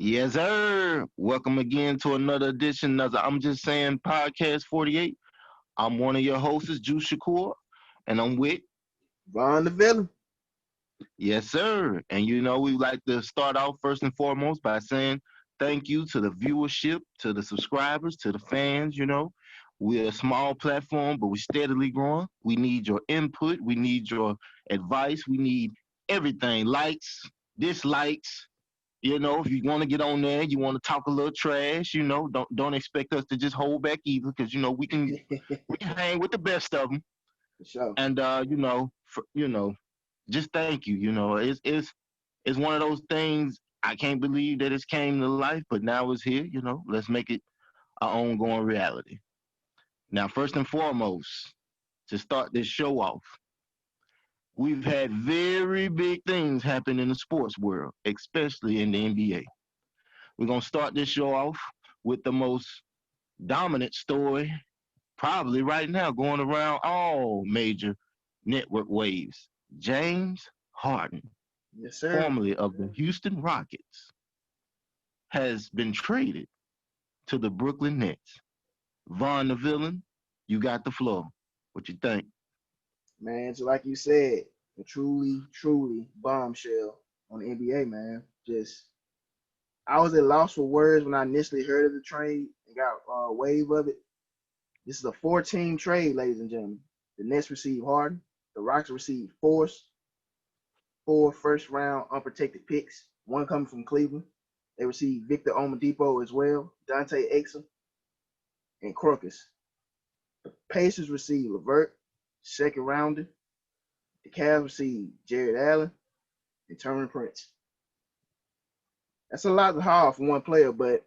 Yes, sir. Welcome again to another edition of the I'm Just Saying Podcast 48. I'm one of your hosts, Juice Shakur, and I'm with, Von the villain. yes, sir. And we like to start out first and foremost by saying thank you to the viewership, to the subscribers, to the fans. We're a small platform, but we're steadily growing. We need your input, we need your advice, we need everything likes, dislikes. If you want to get on there, you want to talk a little trash. Don't expect us to just hold back either, because we can hang with the best of them. For sure. And just thank you. It's one of those things. I can't believe that it's came to life, but now it's here. Let's make it our ongoing reality. Now, first and foremost, to start this show off, we've had very big things happen in the sports world, especially in the NBA. We're gonna start this show off with the most dominant story probably right now going around all major network waves. James Harden, Yes, sir. formerly of the Houston Rockets, has been traded to the Brooklyn Nets. Von the villain, you got the floor. What you think? Man, so like you said, a truly bombshell on the NBA, man. Just I was at loss for words when I initially heard of the trade and got a wave of it. This is a four-team trade, ladies and gentlemen. The Nets receive Harden. The Rockets receive four first-round unprotected picks. One coming from Cleveland. They receive Victor Oladipo as well, Dante Exum, and Crocus. The Pacers receive Levert, second rounder. The Cavs receive Jared Allen and Turner Prince. That's a lot to haul for one player, but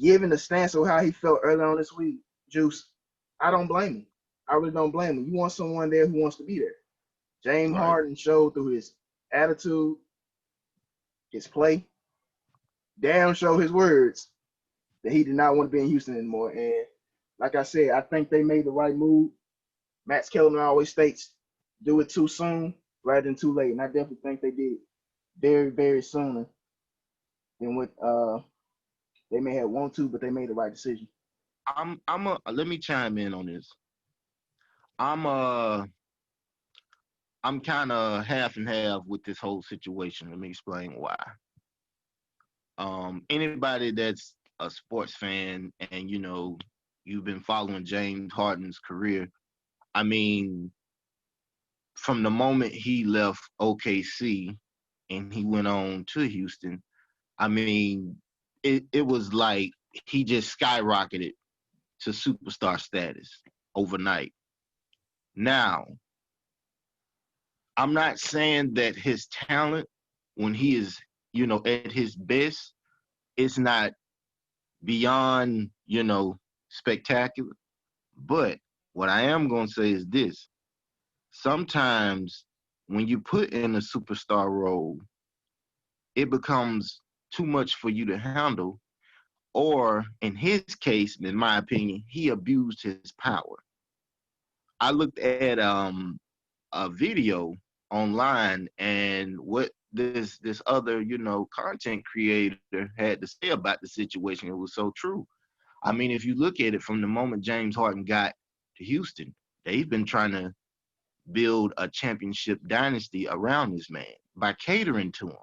given the stance of how he felt early on this week, Juice, I don't blame him. I really don't blame him. You want someone there who wants to be there. James Right. Harden showed through his attitude, his play, damn show his words that he did not want to be in Houston anymore. And like I said, I think they made the right move. Max Kellerman always states, do it too soon rather than too late. And I definitely think they did it very sooner than what they may have wanted to, but they made the right decision. Let me chime in on this. I'm uh I'm kind of half and half with this whole situation. Let me explain why. Anybody that's a sports fan and you've been following James Harden's career, I mean, from the moment he left OKC and he went on to Houston, I mean, it was like he just skyrocketed to superstar status overnight. Now, I'm not saying that his talent, when he is, at his best, it's not beyond, spectacular. But what I am going to say is this. Sometimes when you put in a superstar role, it becomes too much for you to handle. Or in his case, in my opinion, he abused his power. I looked at a video online, and what this other content creator had to say about the situation, it was so true. I mean, if you look at it from the moment James Harden got to Houston, they've been trying to build a championship dynasty around this man by catering to him.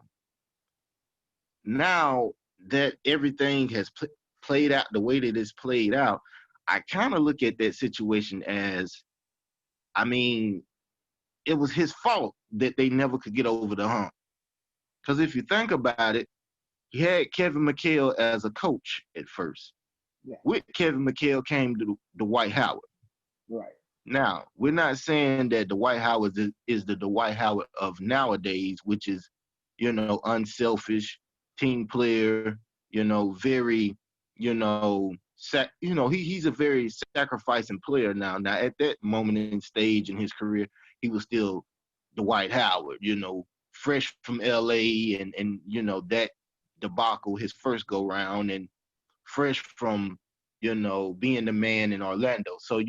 Now that everything has played out the way that it's played out, I kind of look at that situation as, I mean, it was his fault that they never could get over the hump. Because if you think about it, he had Kevin McHale as a coach at first. Yeah. With Kevin McHale came to Dwight Howard. Right. Now, we're not saying that Dwight Howard is the Dwight Howard of nowadays, which is, unselfish, team player, very, he's a very sacrificing player now. Now, at that moment in stage in his career, he was still Dwight Howard, fresh from LA and that debacle, his first go round, and fresh from, being the man in Orlando. So,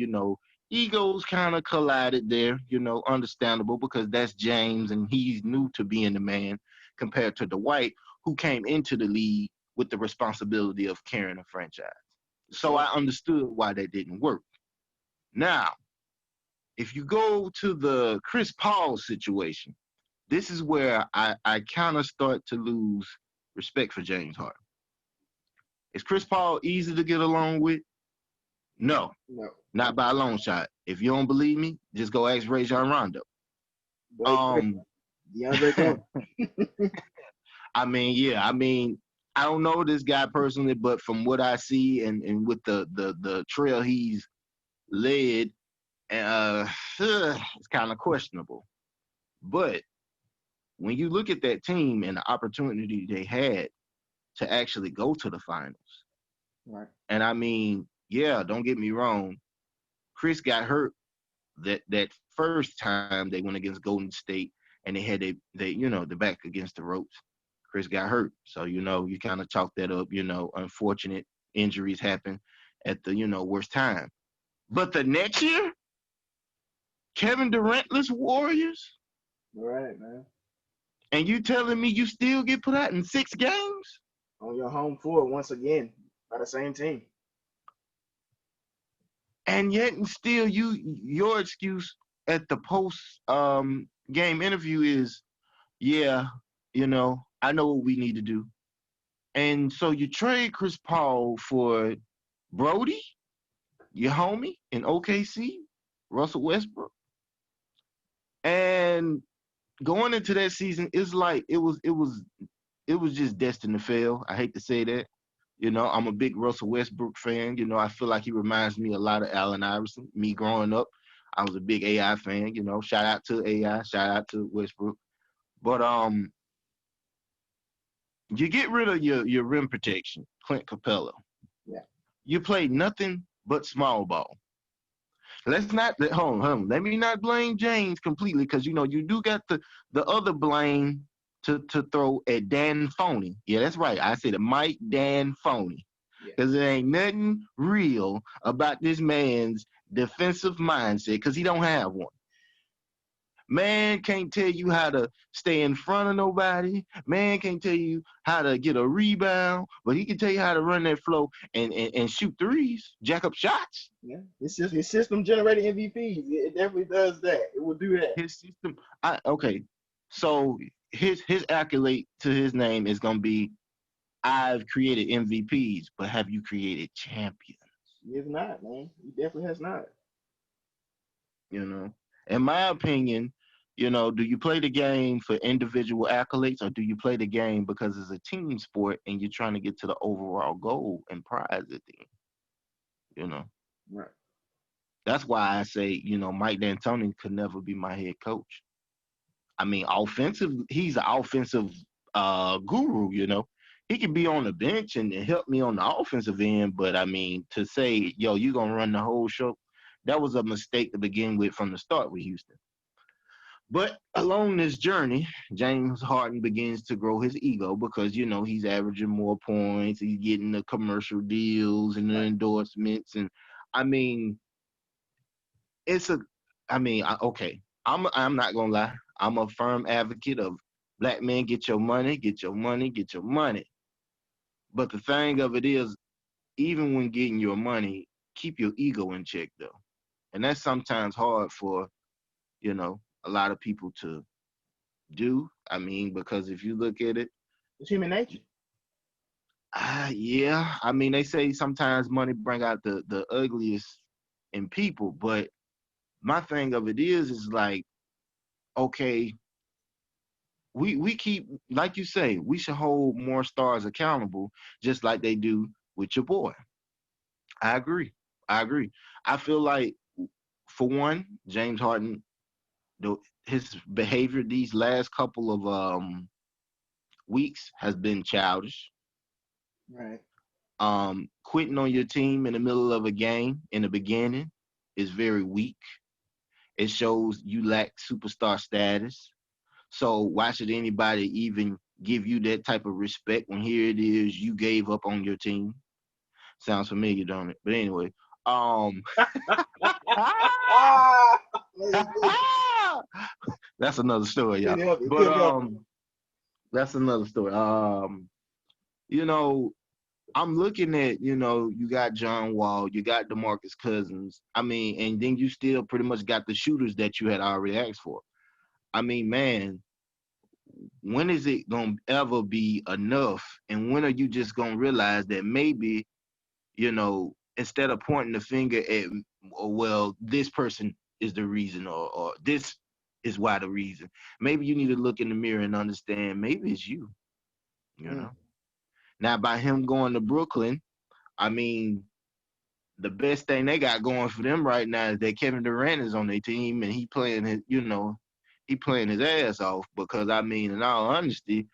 egos kind of collided there, understandable because that's James and he's new to being the man compared to Dwight, who came into the league with the responsibility of carrying a franchise. So Sure. I understood why that didn't work. Now, if you go to the Chris Paul situation, this is where I kind of start to lose respect for James Harden. Is Chris Paul easy to get along with? No, No. not by a long shot. If you don't believe me, just go ask Rajon Rondo. Blake Griffin. Um, DeAndre Jordan. I mean, yeah, I mean, I don't know this guy personally, but from what I see and with the trail he's led, uh, it's kind of questionable. But when you look at that team and the opportunity they had to actually go to the finals, Right. and I mean, yeah, don't get me wrong, Chris got hurt that first time they went against Golden State and they had they the back against the ropes. Chris got hurt, so you kind of chalk that up. Unfortunate injuries happen at the worst time. But the next year, Kevin Durantless Warriors, All right, man. and you telling me you still get put out in 6 games? On your home floor once again by the same team. And yet and still your excuse at the post game interview is, yeah, I know what we need to do. And so you trade Chris Paul for Brody, your homie in OKC, Russell Westbrook. And going into that season, it's like it was just destined to fail. I hate to say that. I'm a big Russell Westbrook fan. I feel like he reminds me a lot of Allen Iverson. Me growing up, I was a big AI fan. Shout out to AI, shout out to Westbrook. But you get rid of your rim protection, Clint Capella. Yeah. You play nothing but small ball. Let's not hold on. Let me not blame James completely because you do got the other blame to throw at Dan Phoney. Yeah, that's right. I said it, Mike Dan Phoney. Yeah. Because there ain't nothing real about this man's defensive mindset because he don't have one. Man can't tell you how to stay in front of nobody. Man can't tell you how to get a rebound, but he can tell you how to run that flow and shoot threes, jack up shots. Yeah. It's just his system generating MVPs. It definitely does that. It will do that. His system, okay. So his accolade to his name is gonna be, I've created MVPs, but have you created champions? He is not, man. He definitely has not. You know, in my opinion, do you play the game for individual accolades or do you play the game because it's a team sport and you're trying to get to the overall goal and prize at the end? You know, Right. that's why I say, Mike D'Antoni could never be my head coach. I mean, he's an offensive guru, He could be on the bench and help me on the offensive end, but I mean, to say, yo, you gonna run the whole show, that was a mistake to begin with from the start with Houston. But along this journey, James Harden begins to grow his ego because, he's averaging more points, he's getting the commercial deals and the Right. endorsements. And I mean, it's a, okay, I'm not gonna lie. I'm a firm advocate of black men, get your money, get your money, get your money. But the thing of it is, even when getting your money, keep your ego in check though. And that's sometimes hard for, a lot of people to do. I mean, because if you look at it, It's human nature. yeah, I mean, they say sometimes money bring out the ugliest in people, but my thing of it is like, okay, we keep, like you say, we should hold more stars accountable, just like they do with your boy. I agree. I agree. I feel like, for one, James Harden, his behavior these last couple of weeks has been childish. Right. Quitting on your team in the middle of a game in the beginning is very weak. It shows you lack superstar status. So why should anybody even give you that type of respect when here it is you gave up on your team? Sounds familiar, don't it? But anyway, um, Ah, man, that's another story, couldn't y'all. help it. But Couldn't help it. That's another story. You know, I'm looking at, you got John Wall, you got DeMarcus Cousins. I mean, and then you still pretty much got the shooters that you had already asked for. I mean, man, when is it gonna ever be enough? And when are you just gonna realize that maybe, instead of pointing the finger at, well, this person is the reason, or this is why the reason. Maybe you need to look in the mirror and understand maybe it's you, you Mm, know. Now by him going to Brooklyn, I mean, the best thing they got going for them right now is that Kevin Durant is on their team and he playing he playing his ass off. Because I mean, in all honesty,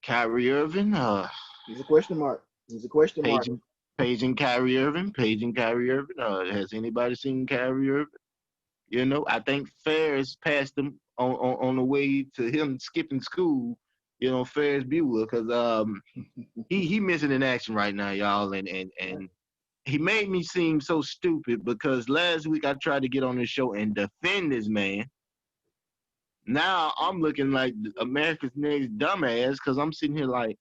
Kyrie Irving, he's a question mark. He's a question mark. paging, paging Kyrie Irving, paging Kyrie Irving. Has anybody seen Kyrie Irving? I think Ferris passed him on the way to him skipping school. Ferris Bueller, because he missing in action right now, y'all, and he made me seem so stupid because last week I tried to get on this show and defend this man. Now I'm looking like America's next dumbass because I'm sitting here like,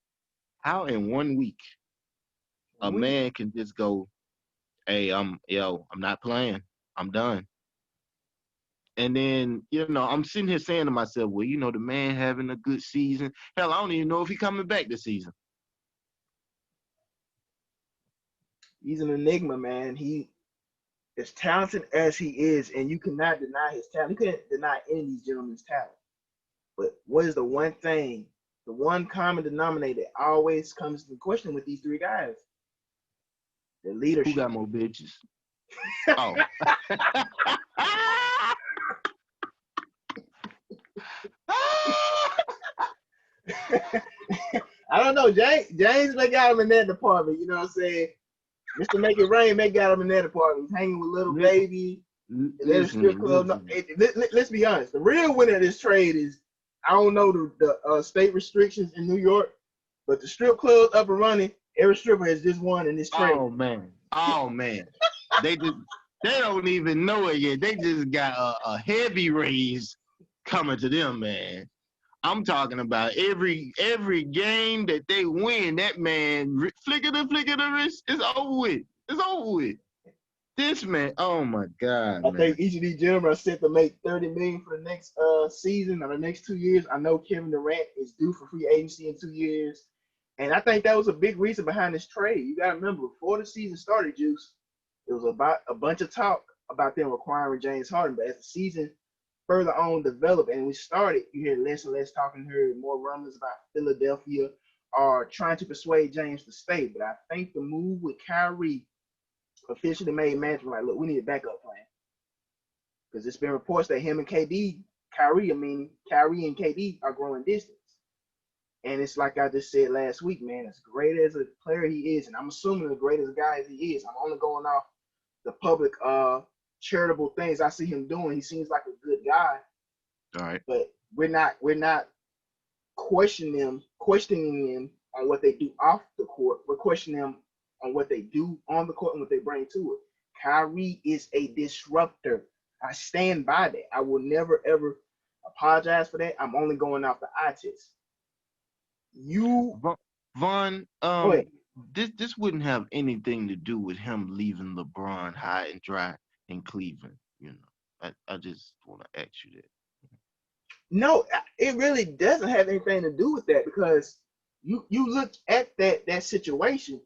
how in 1 week a We man can just go, hey, I'm not playing. I'm done. And then, I'm sitting here saying to myself, well, the man having a good season. Hell, I don't even know if he coming back this season. he's an enigma, man. He as talented as he is, and you cannot deny his talent. You can't deny any of these gentlemen's talent. But what is the one thing, the one common denominator that always comes into question with these three guys? The Who leadership. got more bitches? Oh. I don't know. James may got him in that department. You know what I'm saying? Mr. Make It Rain may got him in that department. He's hanging with Little Baby. At a strip club. No, let's be honest. The real winner of this trade is, I don't know the state restrictions in New York, but the strip club's up and running. Every stripper has just won in this trade. Oh man. They don't even know it yet. They just got a heavy raise coming to them, man. I'm talking about every game that they win, that man flicker the wrist. It's over with. It's over with. This man, oh my God, I man. think each of these gentlemen are set to make $30 million for the next season or the next 2 years. I know Kevin Durant is due for free agency in 2 years, and I think that was a big reason behind this trade. You got to remember, before the season started, Juice, it was about a bunch of talk about them acquiring James Harden, but as the season further on developed and we started, you hear less and less talking, heard more rumblings about Philadelphia or trying to persuade James to stay. But I think the move with Kyrie officially made management like, look, we need a backup plan. Because it's been reports that him and Kyrie and KD are growing distance. And it's like I just said last week, man, as great as a player he is, and I'm assuming the greatest guy as he is, I'm only going off the public charitable things I see him doing. He seems like a good guy. All right. But we're not questioning them on what they do off the court. We're questioning them on what they do on the court and what they bring to it. Kyrie is a disruptor. I stand by that. I will never ever apologize for that. I'm only going off the eye test. Vaughn, Go ahead. this wouldn't have anything to do with him leaving LeBron high and dry in Cleveland. I just want to ask you that. No, it really doesn't have anything to do with that because you look at that situation.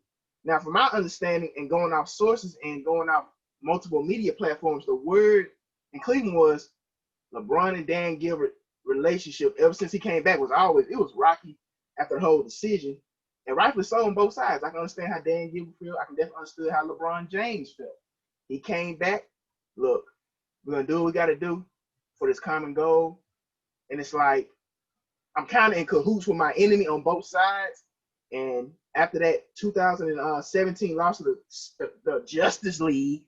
Now, from my understanding and going off sources and going off multiple media platforms, the word in Cleveland was LeBron and Dan Gilbert relationship ever since he came back was rocky after the whole decision, and rightfully so on both sides. I can understand how Dan Gilbert felt. I can definitely understand how LeBron James felt. He came back. Look, we're gonna do what we got to do for this common goal. And it's like I'm kind of in cahoots with my enemy on both sides. And after that 2017 loss to the Justice League,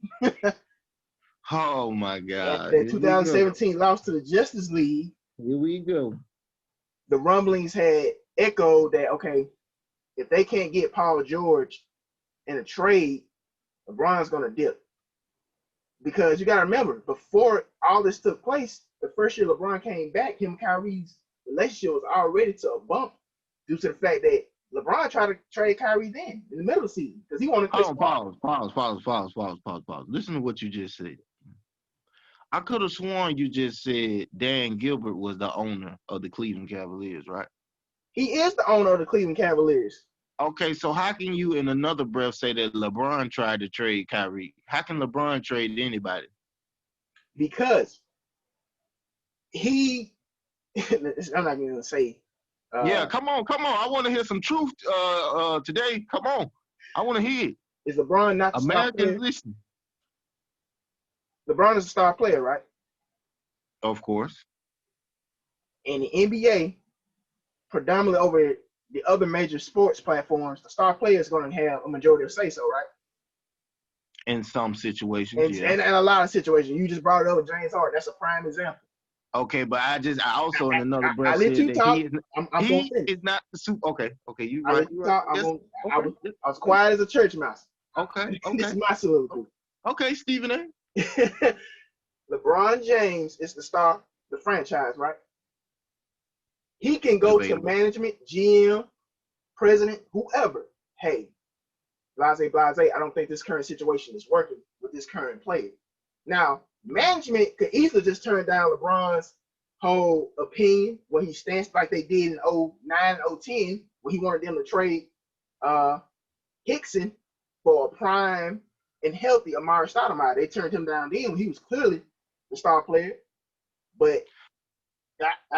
Oh my after God. that Here we go. 2017 loss to the Justice League, Here we go. the rumblings had echoed that, okay, if they can't get Paul George in a trade, LeBron's going to dip. Because you got to remember, before all this took place, the first year LeBron came back, him and Kyrie's relationship was already to a bump due to the fact that LeBron tried to trade Kyrie then in the middle of the season because he wanted Chris Hold Paul. on, pause. Listen to what you just said. I could have sworn you just said Dan Gilbert was the owner of the Cleveland Cavaliers, right? He is the owner of the Cleveland Cavaliers. Okay, so how can you in another breath say that LeBron tried to trade Kyrie? How can LeBron trade anybody? Because he, I'm not going to say. Yeah, come on. I want to hear some truth today. Come on. I want to hear it. Is LeBron not the star Americans player? listen. LeBron is a star player, right? Of course. In the NBA, predominantly over the other major sports platforms, the star player is going to have a majority of say so, right? In some situations, yeah. And a lot of situations. You just brought it up with James Harden. That's a prime example. Okay, but I also in another I breath let said you that talk. he I'm going to finish. is not the super. Okay, you I right. let you talk. Yes, I was quiet as a church mouse. Okay. This is my soliloquy. Okay, Stephen A. LeBron James is the star, the franchise, right? He can go to Debatable. management, GM, president, whoever. Hey, blase. I don't think this current situation is working with this current player. Now, management could easily just turn down LeBron's whole opinion when he stands like they did in 09, 010, when he wanted them to trade Hickson for a prime and healthy Amari Stoudemire. They turned him down then when he was clearly the star player. But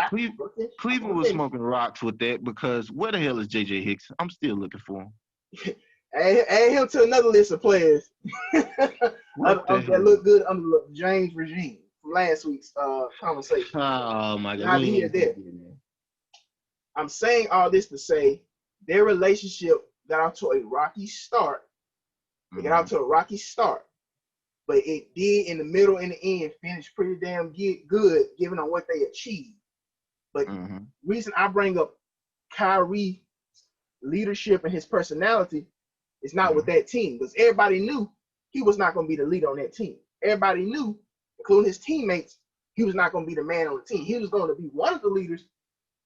Cleveland was smoking rocks with that because where the hell is J.J. Hickson? I'm still looking for him. Add him to another list of players that look good under the James regime from last week's conversation. Oh my God! Neither here nor there. I'm saying all this to say their relationship got out to a rocky start. They got out to a rocky start, but it did in the middle and the end finish pretty damn good given on what they achieved. But reason I bring up Kyrie leadership and his personality is not with that team, because everybody knew he was not going to be the leader on that team. Everybody knew, including his teammates, he was not going to be the man on the team. He was going to be one of the leaders,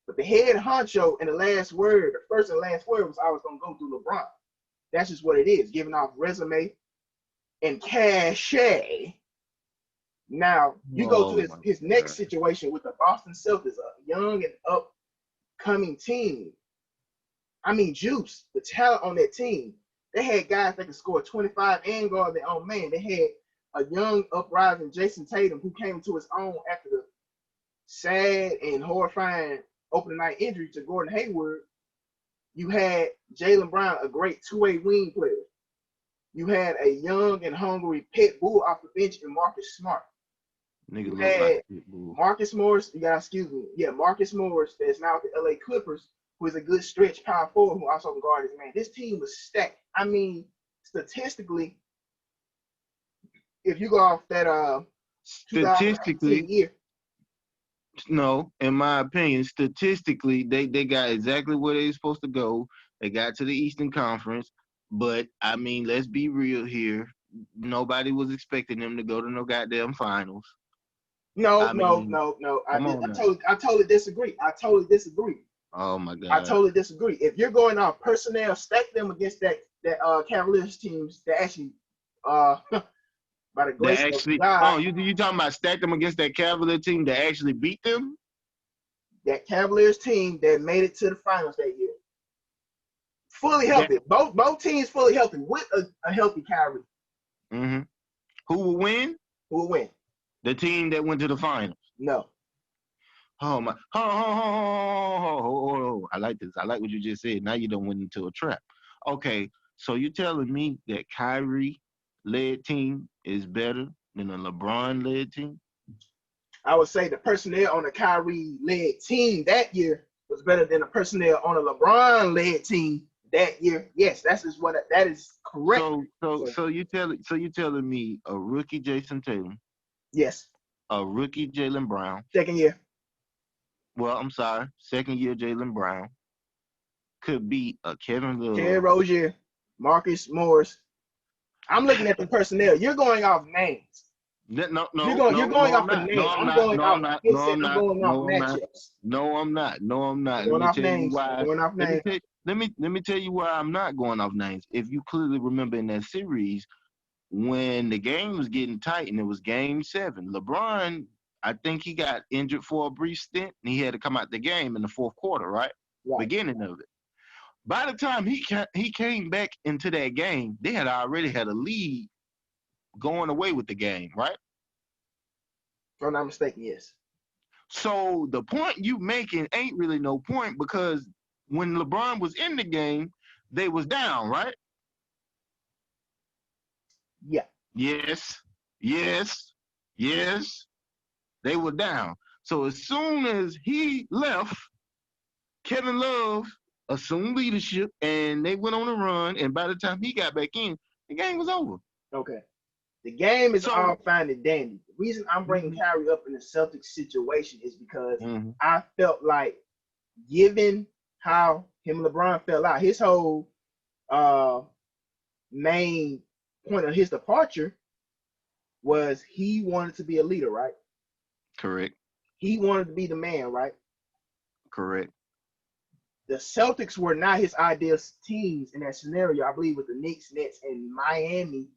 but the head honcho and the first and last word was always going to go through LeBron. That's just what it is, giving off resume and cachet. Now, you go to his next situation with the Boston Celtics, a young and upcoming team. I mean, juice, the talent on that team. They had guys that could score 25 and guard their own man. They had a young, uprising Jason Tatum who came to his own after the sad and horrifying opening night injury to Gordon Hayward. You had Jaylen Brown, a great two-way wing player. You had a young and hungry pit bull off the bench in Marcus Smart. You had Marcus Morris, Marcus Morris that's now at the LA Clippers, who is a good stretch power forward who also can guard his man. This team was stacked. I mean, statistically, if you go off that 2018 year. No, in my opinion, statistically, they got exactly where they're supposed to go. They got to the Eastern Conference. But, I mean, let's be real here. Nobody was expecting them to go to no goddamn finals. No. I totally disagree. Oh my God. I totally disagree. If you're going off personnel, stack them against that Cavaliers teams that actually by the grace of God. Oh, you talking about stack them against that Cavalier team that actually beat them? That Cavaliers team that made it to the finals that year. Fully healthy. Both teams fully healthy with a healthy Kyrie. Mm-hmm. Who will win? Who will win? The team that went to the finals. No. Oh my! Oh, I like this. I like what you just said. Now you don't went into a trap. Okay, so you're telling me that Kyrie-led team is better than a LeBron-led team? I would say the personnel on the Kyrie-led team that year was better than the personnel on a LeBron-led team that year. Yes, that is correct. So you telling me a rookie Jason Tatum? Yes. A rookie Jaylen Brown? Second year. Well, I'm sorry. Second year Jaylen Brown could be a Kevin Love. Terry Rozier, Marcus Morris. I'm looking at the personnel. You're going off names. No, You're no, going you're no, going no, I'm off a not. No, name. I'm I'm not. going No, I'm off not. skill No, set. I'm I'm not. going off No, I'm not. matchups. No, I'm not. No, I'm I'm not. Let going me off tell you names. I'm why. going off names. Let me tell you why I'm not going off names. If you clearly remember in that series, when the game was getting tight and it was game 7, LeBron, I think he got injured for a brief stint and he had to come out the game in the fourth quarter, right? Right. Beginning of it. By the time he came back into that game, they had already had a lead going away with the game, right? If I'm not mistaken, yes. So the point you making ain't really no point because when LeBron was in the game, they was down, right? Yeah. Yes, yes, yes. They were down. So as soon as he left, Kevin Love assumed leadership and they went on a run. And by the time he got back in, the game was over. Okay. The game is So all fine and dandy. The reason I'm bringing mhm, Kyrie up in the Celtics situation is because mhm, I felt like, given how him and LeBron fell out, his whole uh, main point of his departure was he wanted to be a leader, right? correct, He wanted to be the man, right? correct. The Celtics were not his ideal teams in that scenario. I believe with the Knicks, Nets, and Miami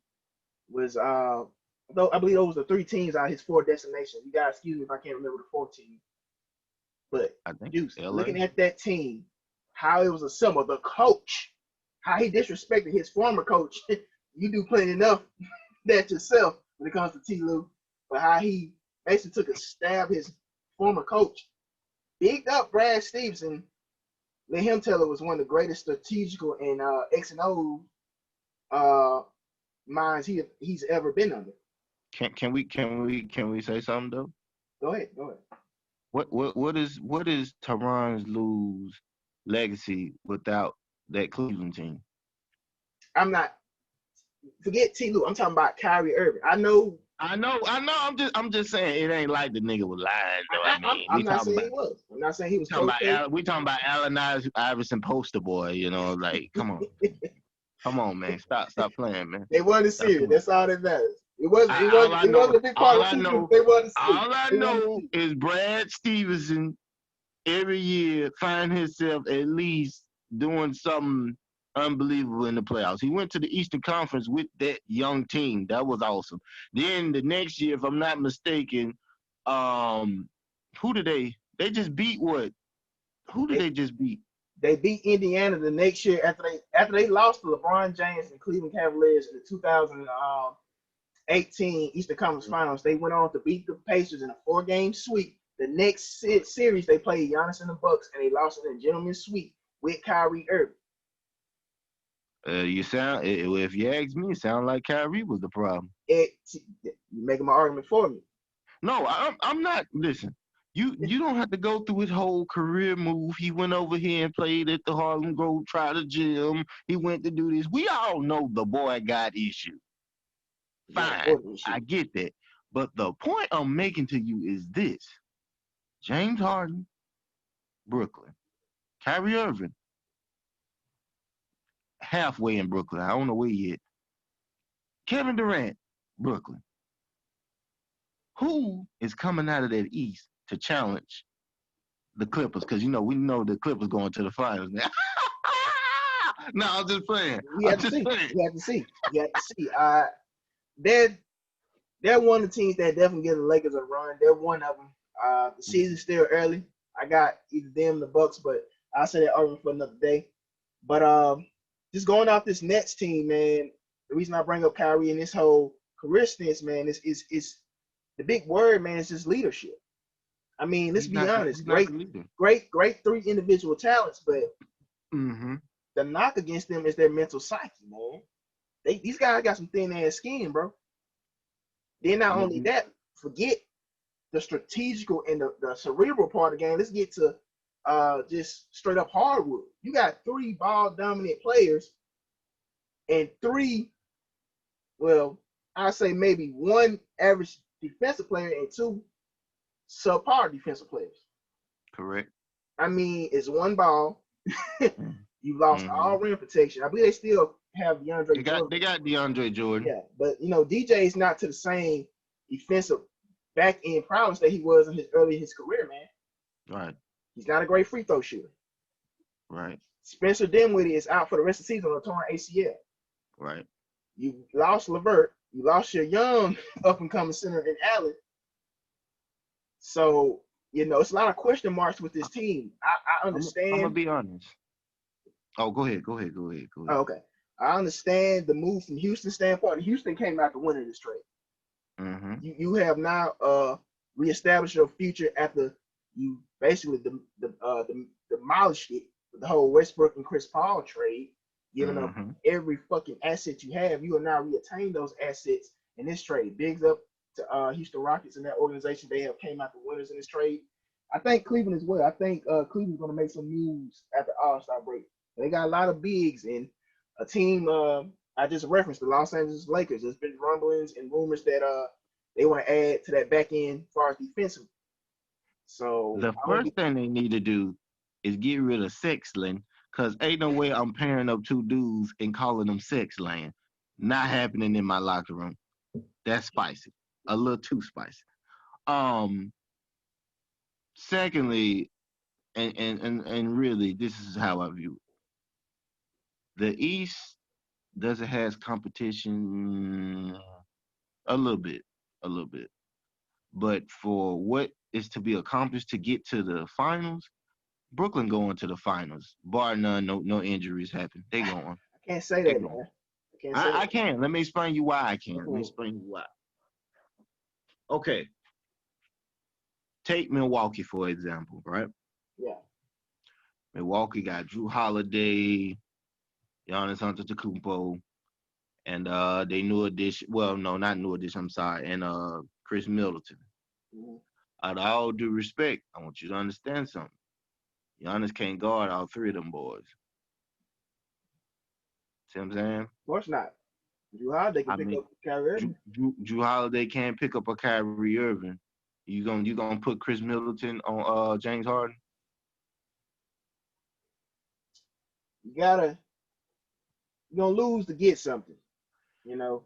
was though I believe those were the 3 teams out of his 4 destinations. You guys excuse me if I can't remember the 4th team. But I think Deuce, LA. looking at that team, how it was assembled, the coach, how he disrespected his former coach. You do plenty enough that yourself when it comes to T. Lou, but how he basically took a stab at his former coach, bigged up Brad Stevenson, let him tell it was one of the greatest strategical and X and O uh, minds he's ever been under. Can we say something though? Go ahead, go ahead. What is Tyronn Lue's legacy without that Cleveland team? I'm not forget T. Lou. I'm talking about Kyrie Irving. I know. I know. I'm just saying it ain't like the nigga was lying though. I I'm, mean, I'm not saying he was. I'm not saying he was cocaine. We talking about Allen Iverson poster boy. You know, like come on, man, stop playing, man. They won the Stop series. playing. That's all that matters. It wasn't. It All wasn't. I It know, wasn't a big part all of I the season. know, They won the series. all I They won the know series. is Brad Stevenson every year find himself at least doing something unbelievable in the playoffs. He went to the Eastern Conference with that young team. That was awesome. Then the next year, if I'm not mistaken, um, who did they just beat what? Who did They, they just beat? they beat Indiana the next year after they lost to LeBron James and Cleveland Cavaliers in the 2018 Eastern Conference Finals. They went on to beat the Pacers in a 4-game sweep. The next series they played Giannis and the Bucks and they lost in a gentleman's sweep with Kyrie Irving. You sound if you ask me, it sound like Kyrie was the problem. You're making my argument for me. No, I'm not. Listen, you don't have to go through his whole career move. He went over here and played at the Harlem Globetrotter gym. He went to do this. We all know the boy got issues. You got Fine, important I shit. get that. But the point I'm making to you is this: James Harden, Brooklyn, Kyrie Irving, halfway in Brooklyn. I don't know where yet. Kevin Durant, Brooklyn. Who is coming out of that East to challenge the Clippers? Because we know the Clippers going to the finals now. No, I'm just playing. We I'm have to just see. playing. We have to see. We have to see. They're they're one of the teams that definitely give the Lakers a run. They're one of them. The season's still early. I got either them, the Bucks, but I'll say that argument for another day. But just going off this Nets team, man. The reason I bring up Kyrie and this whole career stance, man, is the big word, man. Is just leadership. I mean, let's be honest. He's not Great, the leader. great 3 individual talents, but Mm-hmm. the knock against them is their mental psyche, man. These guys got some thin ass skin, bro. Then not I'm gonna only be. that, forget the strategical and the cerebral part of the game. Let's get to just straight up hardwood. You got 3 ball dominant players and 3, well, I say maybe 1 average defensive player and 2 subpar defensive players. Correct. I mean, it's 1 ball. You lost Mm-hmm. all rim protection. I believe they still have They DeAndre got Jordan. they got DeAndre Jordan. Yeah, but DJ is not to the same defensive back end prowess that he was in his career, man. Right. He's not a great free throw shooter. Right. Spencer Dinwiddie is out for the rest of the season on a torn ACL. Right. You lost LeVert. You lost your young up and coming center in Allen. So, it's a lot of question marks with this team. I I'm gonna understand. be honest. Oh, go ahead. Go ahead. Go ahead. Go Oh, ahead. okay. I understand the move from Houston standpoint. Houston came out to win in this trade. Mm-hmm. You have now reestablished your future after you basically demolished it with the whole Westbrook and Chris Paul trade, giving up Mm-hmm. every fucking asset you have. You have now reattained those assets in this trade. Bigs up to Houston Rockets and that organization. They have came out the winners in this trade. I think Cleveland as well. I think Cleveland's going to make some moves at the All-Star break. They got a lot of bigs and a team. I just referenced the Los Angeles Lakers. There's been rumblings and rumors that they want to add to that back end as far as defensive. So The I'm gonna first be thing they need to do is get rid of Sexland, cause ain't no way I'm pairing up two dudes and calling them Sexland. Not happening in my locker room. That's spicy. A little too spicy. Um. Secondly, and really, this is how I view it. The East doesn't has competition a little bit. But for what is to be accomplished to get to the finals, Brooklyn going to the finals, bar none, no injuries happen. They going, I can't say they that, going. man. I can't say I that. can. Let me explain you why I can. Let me Mhm. explain you why. Okay, take Milwaukee for example, right? Yeah. Milwaukee got Drew Holiday, Giannis Antetokounmpo, and they new addition. Well, no, not new addition. I'm sorry, and Chris Middleton. Mhm. Out of all due respect, I want you to understand something. Giannis can't guard all three of them boys. See what I'm saying? Of course not. Drew Holiday can I pick mean, up Kyrie Irving. Drew Holiday can't pick up a Kyrie Irving. You gonna put Chris Middleton on James Harden? You gotta you're gonna lose to get something. You know.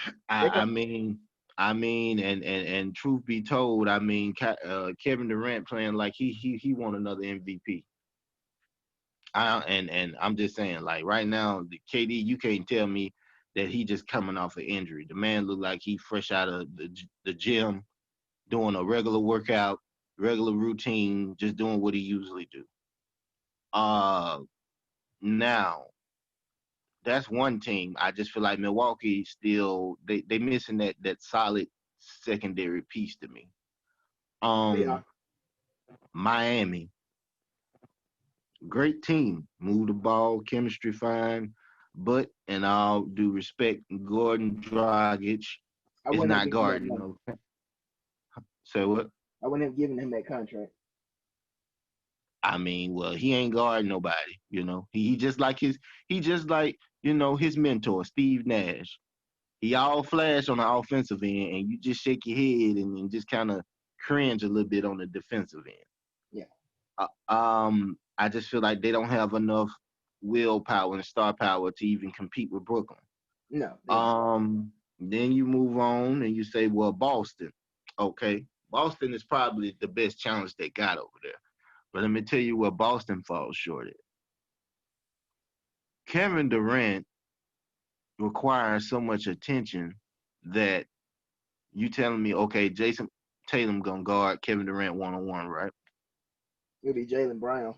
They I, can I mean, and truth be told, I mean, Kevin Durant playing like he won another MVP. And I'm just saying, like right now, the KD, you can't tell me that he just coming off an injury. The man looked like he fresh out of the gym, doing a regular workout, regular routine, just doing what he usually do. Uh, now that's one team. I just feel like Milwaukee still they missing that solid secondary piece to me. they are. Um, Miami, great team, move the ball, chemistry fine, but in all due respect, Gordon Dragic I is wouldn't not have given him guarding that money. Say what? I wouldn't have given him that contract. I mean, well, he ain't guarding nobody. He just like his mentor, Steve Nash. He all flash on the offensive end, and you just shake your head and just kind of cringe a little bit on the defensive end. Yeah. I just feel like they don't have enough willpower and star power to even compete with Brooklyn. No, they don't. Then you move on and you say, well, Boston. Okay, Boston is probably the best challenge they got over there. But let me tell you where Boston falls short at. Kevin Durant requires so much attention that you telling me, okay, Jason Tatum gonna guard Kevin Durant 1-on-1, right? It'll be Jaylen Brown.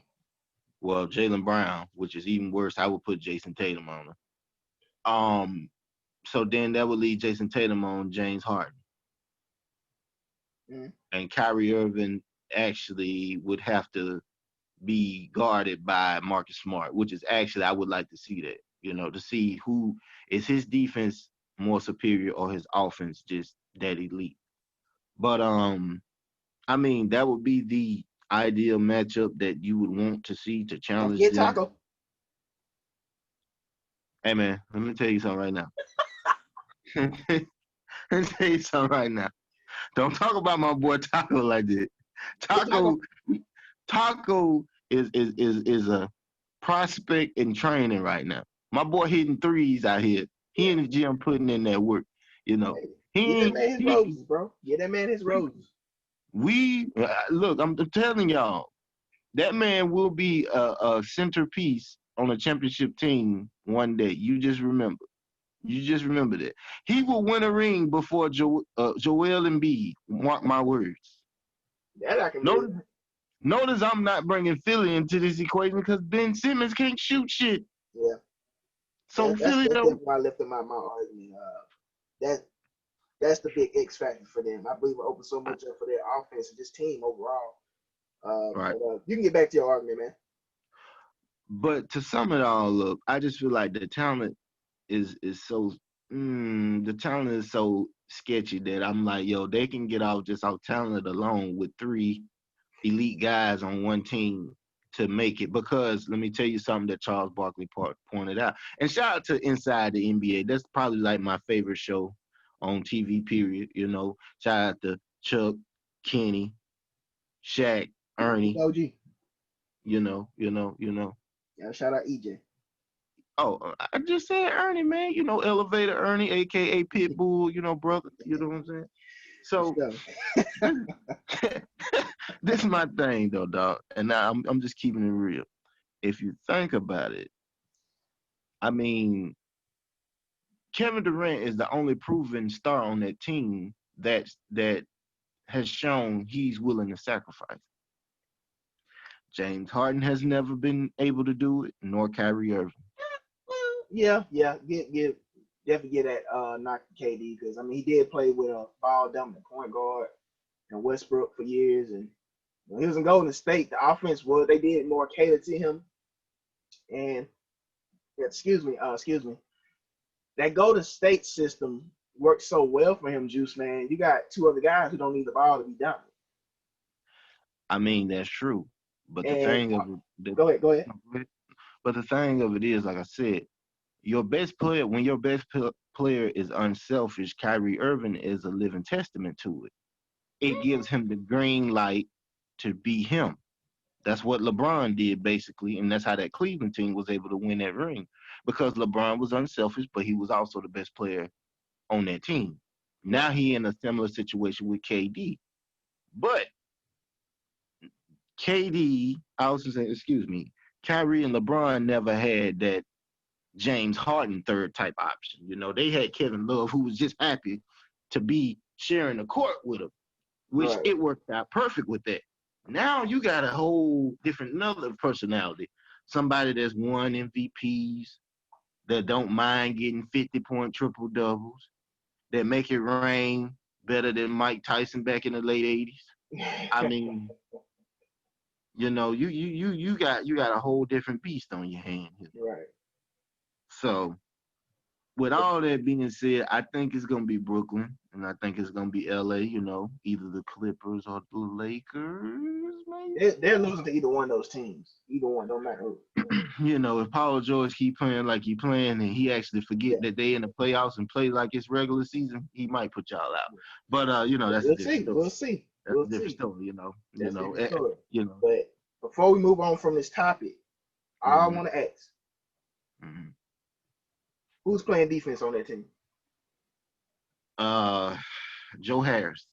Well, Jalen Brown, which is even worse, I would put Jason Tatum on her. So then that would leave Jason Tatum on James Harden. Mm. And Kyrie Irving actually would have to be guarded by Marcus Smart, which is actually I would like to see that, to see who is his defense more superior or his offense just that elite. But I mean that would be the ideal matchup that you would want to see to Don't challenge forget them. Taco. Hey man, let me tell you something right now. Let me tell you something right now. Don't talk about my boy Taco like that. Get Taco Taco. Taco is a prospect in training right now. My boy hitting threes out here. He Yeah. in the gym putting in that work, you know. Get that He man his he roses, bro. Get that man his we roses. look. I'm telling y'all, that man will be a centerpiece on a championship team one day. You just remember. You just remember that. He will win a ring before Joel Embiid. Mark my words. That I can believe. Notice, notice I'm not bringing Philly into this equation because Ben Simmons can't shoot shit. Yeah, So that's Philly don't. definitely why I lifted my argument. That that's the big X factor for them. I believe it opens so much up for their offense and just team overall. Right. But you can get back to your argument, man. But to sum it all up, I just feel like the talent is so the talent is so sketchy that I'm like, yo, they can get off just off talent alone with three elite guys on one team to make it. Because let me tell you something that Charles Barkley pointed out. And shout out to Inside the NBA. That's probably like my favorite show on TV. Period. Shout out to Chuck, Kenny, Shaq, Ernie. OG. You know. Yeah, shout out EJ. Oh, I just said Ernie, man. Elevator Ernie, aka Pitbull. Brother. You know what I'm saying? Let's So go. this, this is my thing, though, dog. And now I'm just keeping it real. If you think about it, I mean, Kevin Durant is the only proven star on that team that has shown he's willing to sacrifice. James Harden has never been able to do it, nor Kyrie Irving. Yeah. Definitely get that knock KD because I mean he did play with a ball dominant point guard and Westbrook for years, and when he was in Golden State, the offense was they did more cater to him. And excuse me, that Golden State system worked so well for him, Juice man. You got two other guys who don't need the ball to be dominant. I mean, that's true. But the And thing of it, the, go ahead. but the thing of it is, like I said, your best player, when your best player is unselfish, Kyrie Irving is a living testament to it. It gives him the green light to be him. That's what LeBron did basically, and that's how that Cleveland team was able to win that ring because LeBron was unselfish, but he was also the best player on that team. Now he in a similar situation with KD, but I was saying, excuse me, Kyrie and LeBron never had that James Harden third type option. They had Kevin Love, who was just happy to be sharing the court with him, which Right. it worked out perfect with that. Now you got a whole different another personality. Somebody that's won MVPs, that don't mind getting 50-point triple doubles, that make it rain better than Mike Tyson back in the late 80s. I mean, you got a whole different beast on your hand here. Right. So with all that being said, I think it's gonna be Brooklyn, and I think it's gonna be LA. Either the Clippers or the Lakers, maybe. They're losing to either one of those teams. Either one, don't matter who. If Paul George keep playing like he playing, and he actually forget Yeah. that they in the playoffs and play like it's regular season, he might put y'all out. But that's a We'll different see. story. We'll see. That's a We'll different see. story. That's a different story. You know. But before we move on from this topic, I Mm-hmm, want to ask, mm-hmm. who's playing defense on that team? Uh, Joe Harris.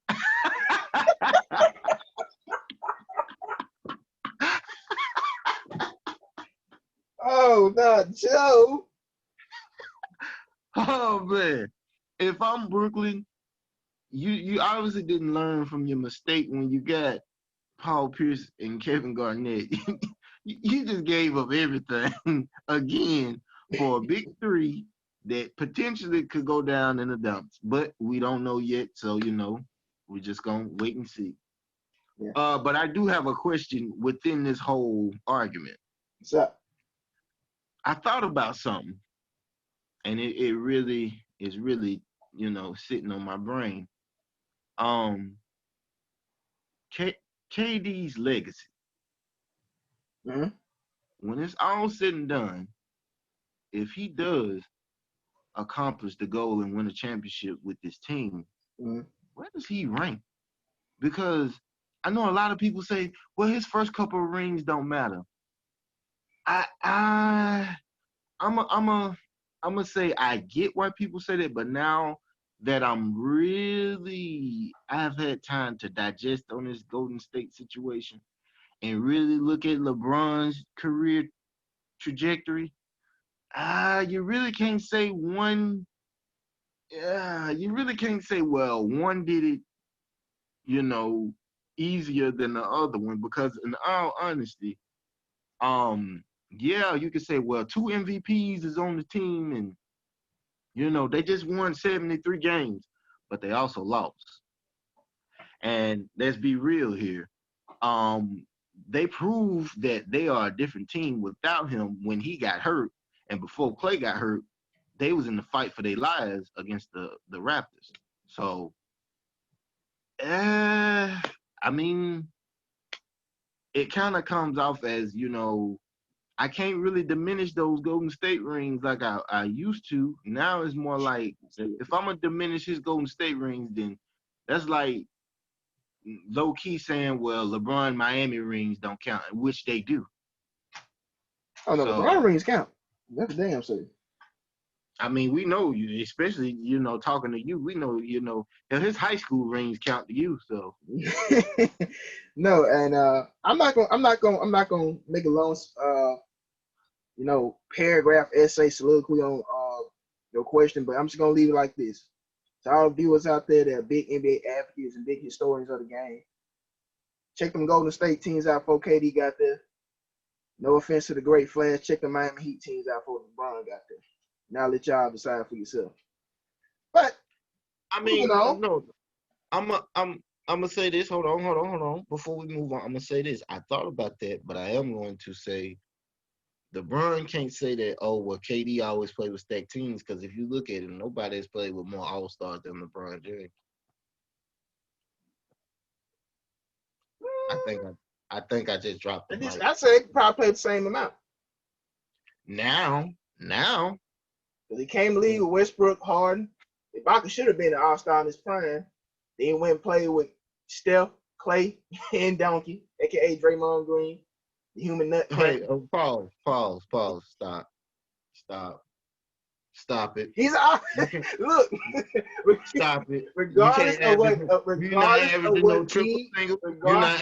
Oh, not Joe. Oh man, if I'm Brooklyn, you obviously didn't learn from your mistake when you got Paul Pierce and Kevin Garnett. You just gave up everything again for a big three that potentially could go down in the dumps, but we don't know yet. So we're just gonna wait and see. Yeah. But I do have a question within this whole argument. What's up? I thought about something, and it really is really sitting on my brain. Um, KD's legacy. Mm-hmm. When it's all said and done, if he does accomplish the goal and win a championship with this team, Mm-hmm. where does he rank? Because I know a lot of people say, well, his first couple of rings don't matter. I'm a say I get why people say that, but now that I've had time to digest on this Golden State situation and really look at LeBron's career trajectory, you really can't say one. You really can't say, well, one did it, you know, easier than the other one, because in all honesty, yeah, you could say, well, two MVPs is on the team, and they just won 73 games, but they also lost. And let's be real here. Um, they proved that they are a different team without him when he got hurt, and before Clay got hurt, they was in the fight for their lives against the Raptors. So, I mean, it kind of comes off as, I can't really diminish those Golden State rings like I used to. Now it's more like, if I'm gonna diminish his Golden State rings, then that's like low key saying, well, LeBron Miami rings don't count, which they do. Oh no, LeBron So rings count. That's a damn certain. I mean, we know you, especially talking to you. We know his high school rings count to you. So No, and I'm not gonna make a long paragraph essay soliloquy on your question, but I'm just gonna leave it like this. To all the viewers out there that are big NBA advocates and big historians of the game, check them Golden State teams out before KD got there. No offense to the great Flash, check the Miami Heat teams out before LeBron got there. Now let y'all decide for yourself. But I moving mean, on. no, I'm gonna say this. Hold on. Before we move on, I'm gonna say this. I thought about that, but I am going to say LeBron can't say that. Oh well, KD always played with stacked teams, because if you look at it, nobody has played with more All Stars than LeBron James. I think I just dropped the mic. I say probably played the same amount. Now, Because he came to the league with Westbrook, Harden. Ibaka should have been an all-star in his prime. Then he went and played with Steph, Clay, and Donkey, a.k.a. Draymond Green, the human nutcracker. hey, pause, stop it. He's all look. Stop it. You Regardless can't of what, average. You're not regardless of averaging no what triple team, single. regardless.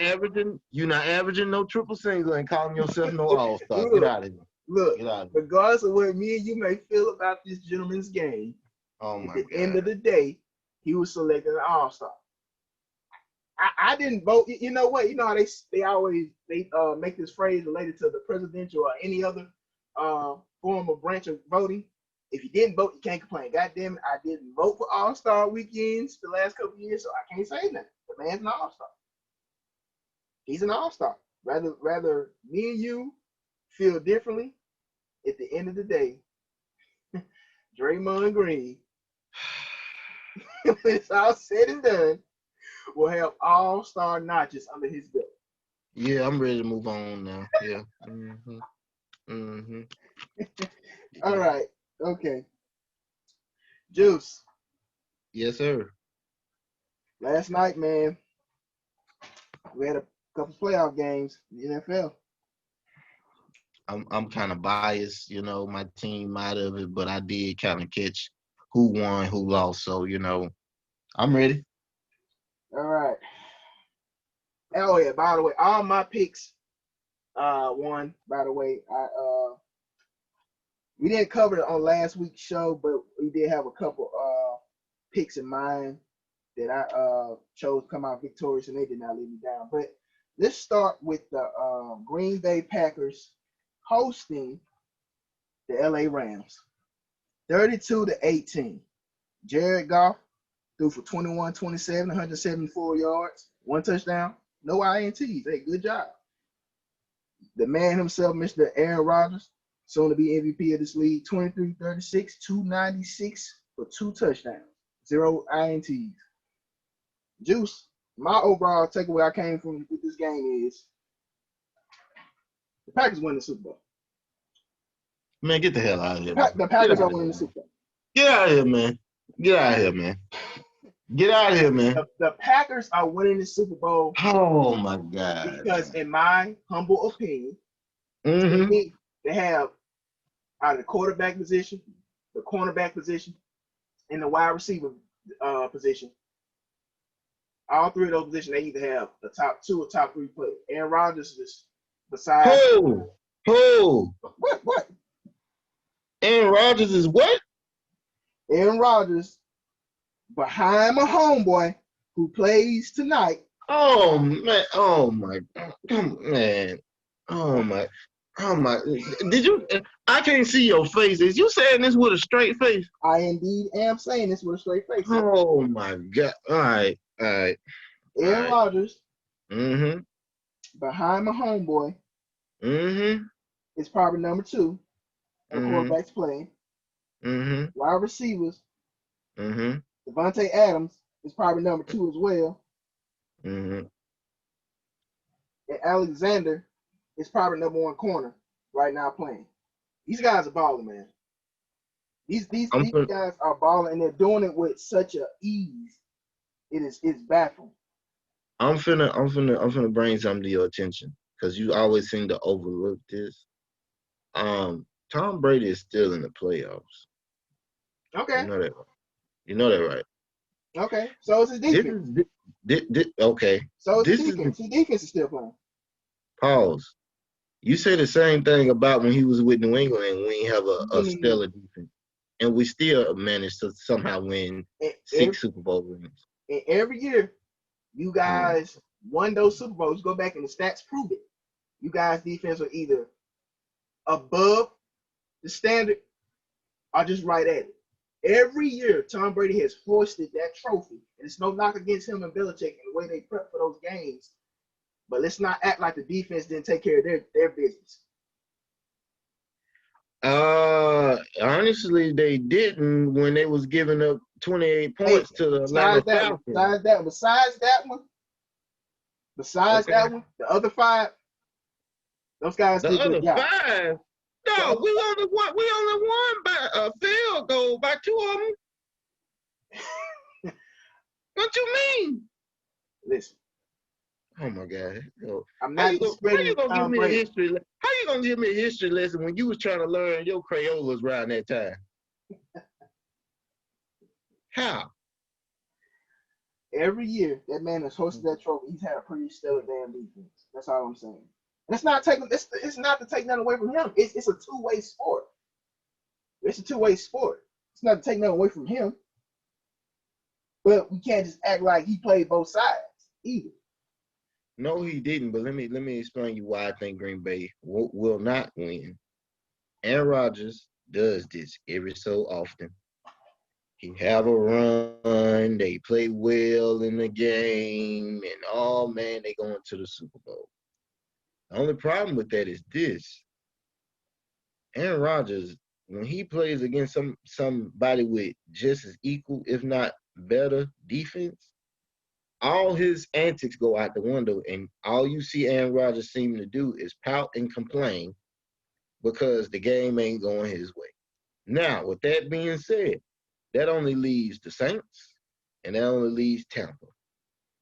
You're not averaging no triple single and calling yourself no All Star. Get Look, out of here. look. Get out of here. Regardless of what me and you may feel about this gentleman's game, Oh at my the end of God. the day, he was selected an All-Star. I didn't vote. You know what? You know how they always make this phrase related to the presidential or any other form of branch of voting. If you didn't vote, you can't complain. God damn it, I didn't vote for All-Star weekends the last couple of years, so I can't say nothing. The man's an All-Star. He's an All-Star. Rather me and you feel differently. At the end of the day, Draymond Green, when it's all said and done, will have all-star notches under his belt. Yeah, I'm ready to move on now. Yeah. All right. Okay. Juice. Yes, sir. Last night, man, we had a couple playoff games in the NFL. I'm kind of biased. My team out of it, but I did kind of catch who won, who lost. So I'm ready. All right. Oh yeah. By the way, all my picks won. By the way, we didn't cover it on last week's show, but we did have a couple picks in mind that I chose to come out victorious, and they did not let me down. But let's start with the Green Bay Packers hosting the LA Rams, 32-18. Jared Goff threw for 21, 27, 174 yards, one touchdown, no INTs. Hey, good job. The man himself, Mr. Aaron Rodgers, soon to be MVP of this league, 23, 36, 296 for two touchdowns, zero INTs. Juice, my overall takeaway I came from with this game is the Packers win the Super Bowl. Man, get the hell out of here, man. The Get Packers out are of winning here, the man. Super Bowl. Get out of here, man. Get out of here, man. Get out of here, man. The Packers are winning the Super Bowl Oh my God. because, in my humble opinion, Mm-hmm. they have out of the quarterback position, the cornerback position, and the wide receiver position. All three of those positions, they either have the top 2 or top 3 players. Aaron Rodgers is besides Who? what? Aaron Rodgers is what? Aaron Rodgers behind my homeboy who plays tonight. Oh man! Oh my! Man! Oh my! Oh my! Did you? I can't see your face. Is you saying this with a straight face? I indeed am saying this with a straight face. Oh my God! All right, all right, all Aaron right. Rodgers Mm-hmm. behind my homeboy Mm-hmm. is probably number 2 of Mm-hmm. quarterbacks playing. Mm-hmm. Wide receivers, Mm-hmm. Devontae Adams is probably number 2 as well. Mm-hmm. And Alexander is probably number 1 corner right now playing. These guys are balling, man. These I'm fin- guys are balling, and they're doing it with such a ease. It's baffling. I'm finna bring something to your attention because you always seem to overlook this. Tom Brady is still in the playoffs. You Okay, know that, right? You know that, right? okay. So it's his This defense. is okay. So it's his This is the defense. His defense is still playing. pause. You say the same thing about when he was with New England and we have a No. stellar defense, and we still managed to somehow win And 6 Super Bowl rings. every year, you Mm. guys won those Super Bowls. Go back and the stats prove it. You guys' defense are either above the standard or just right at it. Every year, Tom Brady has hoisted that trophy, and it's no knock against him and Belichick and the way they prep for those games. But let's not act like the defense didn't take care of their business. Honestly, they didn't when they was giving up 28 Hey, points to the Atlanta besides that one, Falcons. besides Okay. that one, the other 5, those guys The did their other job. 5, The no, other, we only won by a field goal by 2 of them. What you mean? listen, Oh my God! I'm not How you discrediting gonna give Tom me a Brady. history? How you gonna give me a history lesson when you was trying to learn your Crayolas around that time? How? Every year, that man has hosted that trophy. He's had a pretty stellar damn defense. That's all I'm saying. And it's not taking. It's not to take nothing away from him. It's a two-way sport. It's a two-way sport. It's not to take nothing away from him. But we can't just act like he played both sides either. No, he didn't. But let me explain you why I think Green Bay will not win. Aaron Rodgers does this every so often. He have a run, they play well in the game, and oh man, they going to the Super Bowl. The only problem with that is this: Aaron Rodgers, when he plays against somebody with just as equal, if not better, defense, all his antics go out the window, and all you see Aaron Rodgers seeming to do is pout and complain because the game ain't going his way. Now, with that being said, that only leaves the Saints, and that only leaves Tampa.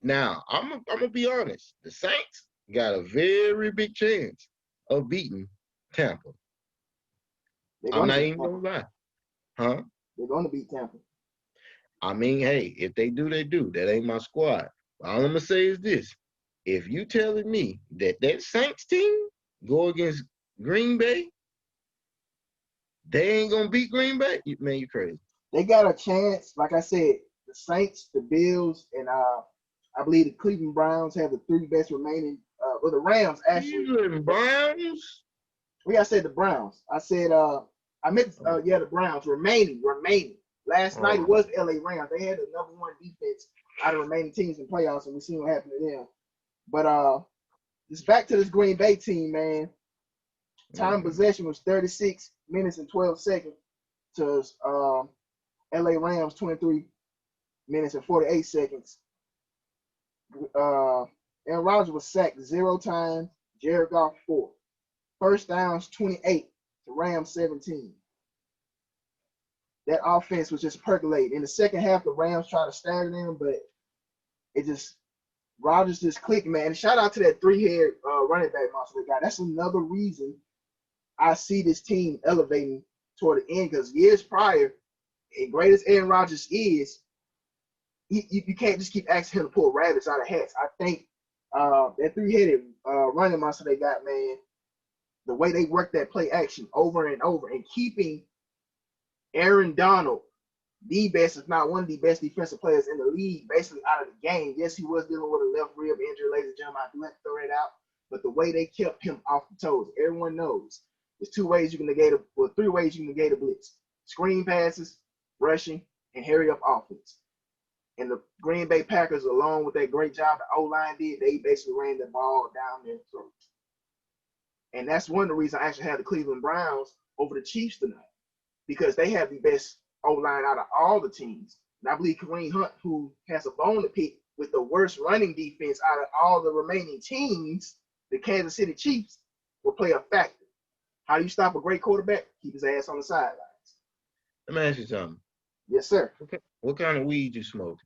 Now, I'm gonna be honest. The Saints got a very big chance of beating Tampa. They're I'm going to not beat even Tampa. gonna lie, huh? They're going to beat Tampa. I mean, hey, if they do, they do. That ain't my squad. All I'm gonna say is this: if you telling me that Saints team go against Green Bay, they ain't gonna beat Green Bay, man, you crazy. They got a chance. Like I said, the Saints, the Bills, and I believe the Cleveland Browns have the 3 best remaining. Well, the Rams actually. Cleveland Browns. I said the Browns. I said I meant the Browns remaining. Last night it Oh, was LA Rams. They had the number 1 defense out of remaining teams in playoffs, and we seen what happened to them. But just back to this Green Bay team, man. Time possession was 36 minutes and 12 seconds to LA Rams 23 minutes and 48 seconds. Aaron Rodgers was sacked 0 times. Jared Goff 4. First downs 28 to Rams 17. That offense was just percolating. In the second half, the Rams tried to stagger them, but it just Rodgers just clicked, man. And shout out to that 3-head running back monster guy. That's another reason I see this team elevating toward the end because years prior, as great as Aaron Rodgers is, you can't just keep asking him to pull rabbits out of hats. I think that three-headed running monster they got, man, the way they work that play action over and over and keeping Aaron Donald, the best, if not one of the best defensive players in the league, basically out of the game. Yes, he was dealing with a left rib injury, ladies and gentlemen. I do have to throw it out. But the way they kept him off the toes, everyone knows there's two ways you can negate it, well, three ways you can negate a blitz: screen passes, rushing, and hurry up offense. And the Green Bay Packers, along with that great job the O-line did, they basically ran the ball down their throats. And that's one of the reasons I actually had the Cleveland Browns over the Chiefs tonight, because they have the best O-line out of all the teams. And I believe Kareem Hunt, who has a bone to pick with the worst running defense out of all the remaining teams, the Kansas City Chiefs, will play a factor. How do you stop a great quarterback? Keep his ass on the sidelines. Let me ask you something. Yes, sir. Okay. What kind of weed you smoke?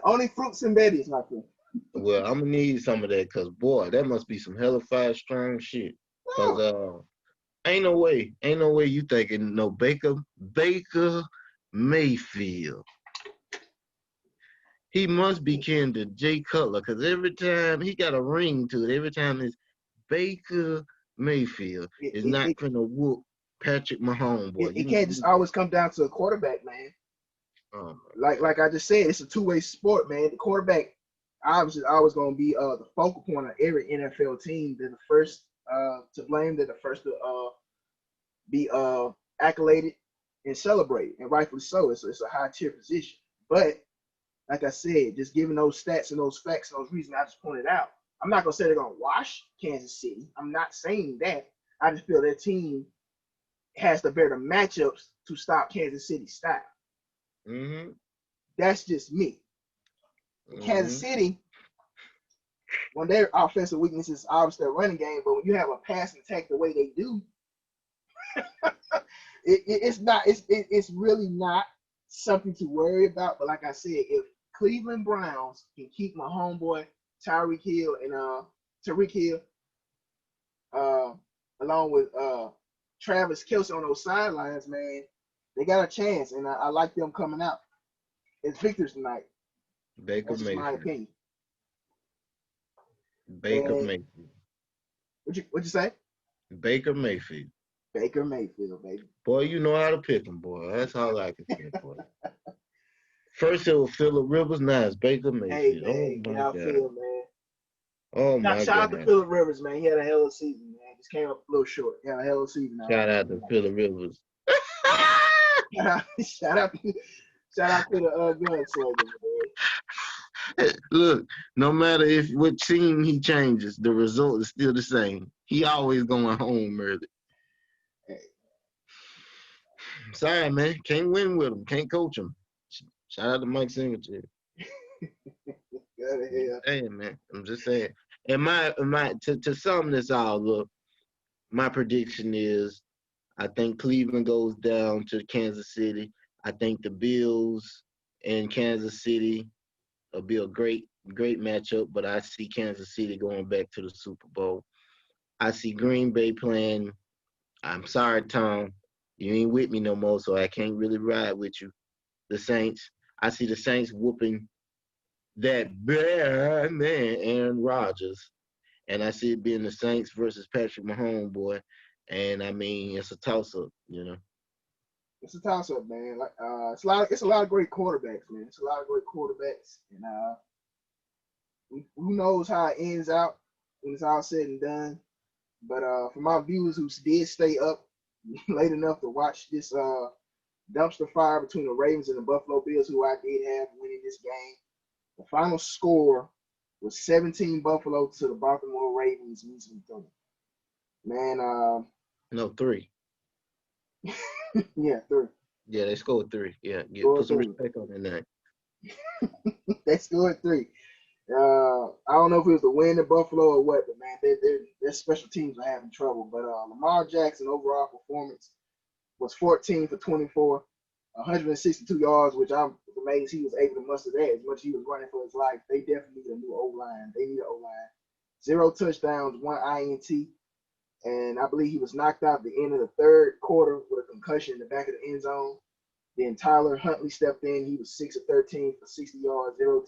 Only fruits and berries, my friend. Well, I'm gonna need some of that, cause boy, that must be some hellified strong shit. Cause ain't no way you thinking no Baker Mayfield. He must be kin to Jay Cutler, cause every time he got a ring to it, every time it's Baker Mayfield is not gonna whoop Patrick Mahomes, boy. It can't just always come down to a quarterback, man. Like I just said, it's a two-way sport, man. The quarterback obviously is always going to be the focal point of every NFL team. They're the first to blame. They're the first to be accoladed and celebrated, and rightfully so. It's a high-tier position. But like I said, just given those stats and those facts and those reasons I just pointed out, I'm not going to say they're going to wash Kansas City. I'm not saying that. I just feel their team has the better matchups to stop Kansas City's style. Mm-hmm. That's just me. Mm-hmm. Kansas City, when their offensive weakness is obviously their running game, but when you have a passing attack the way they do, it's really not something to worry about. But like I said, if Cleveland Browns can keep my homeboy Tyreek Hill along with Travis Kelce on those sidelines, man, they got a chance, and I like them coming out as victors tonight. That's my opinion. Mayfield. What'd you say? Baker Mayfield. Baker Mayfield, baby. Boy, you know how to pick him, boy. That's all I can say, boy. First it was Phillip Rivers, now it's Baker Mayfield. Hey, get out field, man. Oh my God. Shout out to Phillip Rivers, man. He had a hell of a season, man. Just came up a little short. He had a hell of a season. Shout out to Phillip Rivers. Shout out to the gunslinger, man. Look, no matter what team he changes, the result is still the same. He always going home murder. Hey. Sorry, man. Can't win with him. Can't coach him. Shout out to Mike Singletary. Hey, man. I'm just saying. And to sum this all up, my prediction is I think Cleveland goes down to Kansas City. I think the Bills and Kansas City will be a great matchup, but I see Kansas City going back to the Super Bowl. I see Green Bay playing. I'm sorry, Tom. You ain't with me no more, so I can't really ride with you. The Saints. I see the Saints whooping that bad man, Aaron Rodgers. And I see it being the Saints versus Patrick Mahomes, boy. And I mean, it's a toss-up, you know. It's a toss-up, man. Like it's a lot of great quarterbacks, man. It's a lot of great quarterbacks, and who knows how it ends out when it's all said and done. But for my viewers who did stay up late enough to watch this dumpster fire between the Ravens and the Buffalo Bills, who I did have winning this game, the final score was 17 Buffalo to the Baltimore Ravens. Man, no, 3. Yeah, 3. Yeah, they scored 3. Yeah, put some respect on their name. They scored 3. I don't know if it was the win in Buffalo or what, but man, their special teams are having trouble. But Lamar Jackson overall performance was 14 for 24, 162 yards, which I'm amazed he was able to muster that as much as he was running for his life. They definitely need a new O-line. They need an O-line. 0 touchdowns, 1 INT. And I believe he was knocked out at the end of the third quarter with a concussion in the back of the end zone. Then Tyler Huntley stepped in. He was 6 of 13 for 60 yards, 0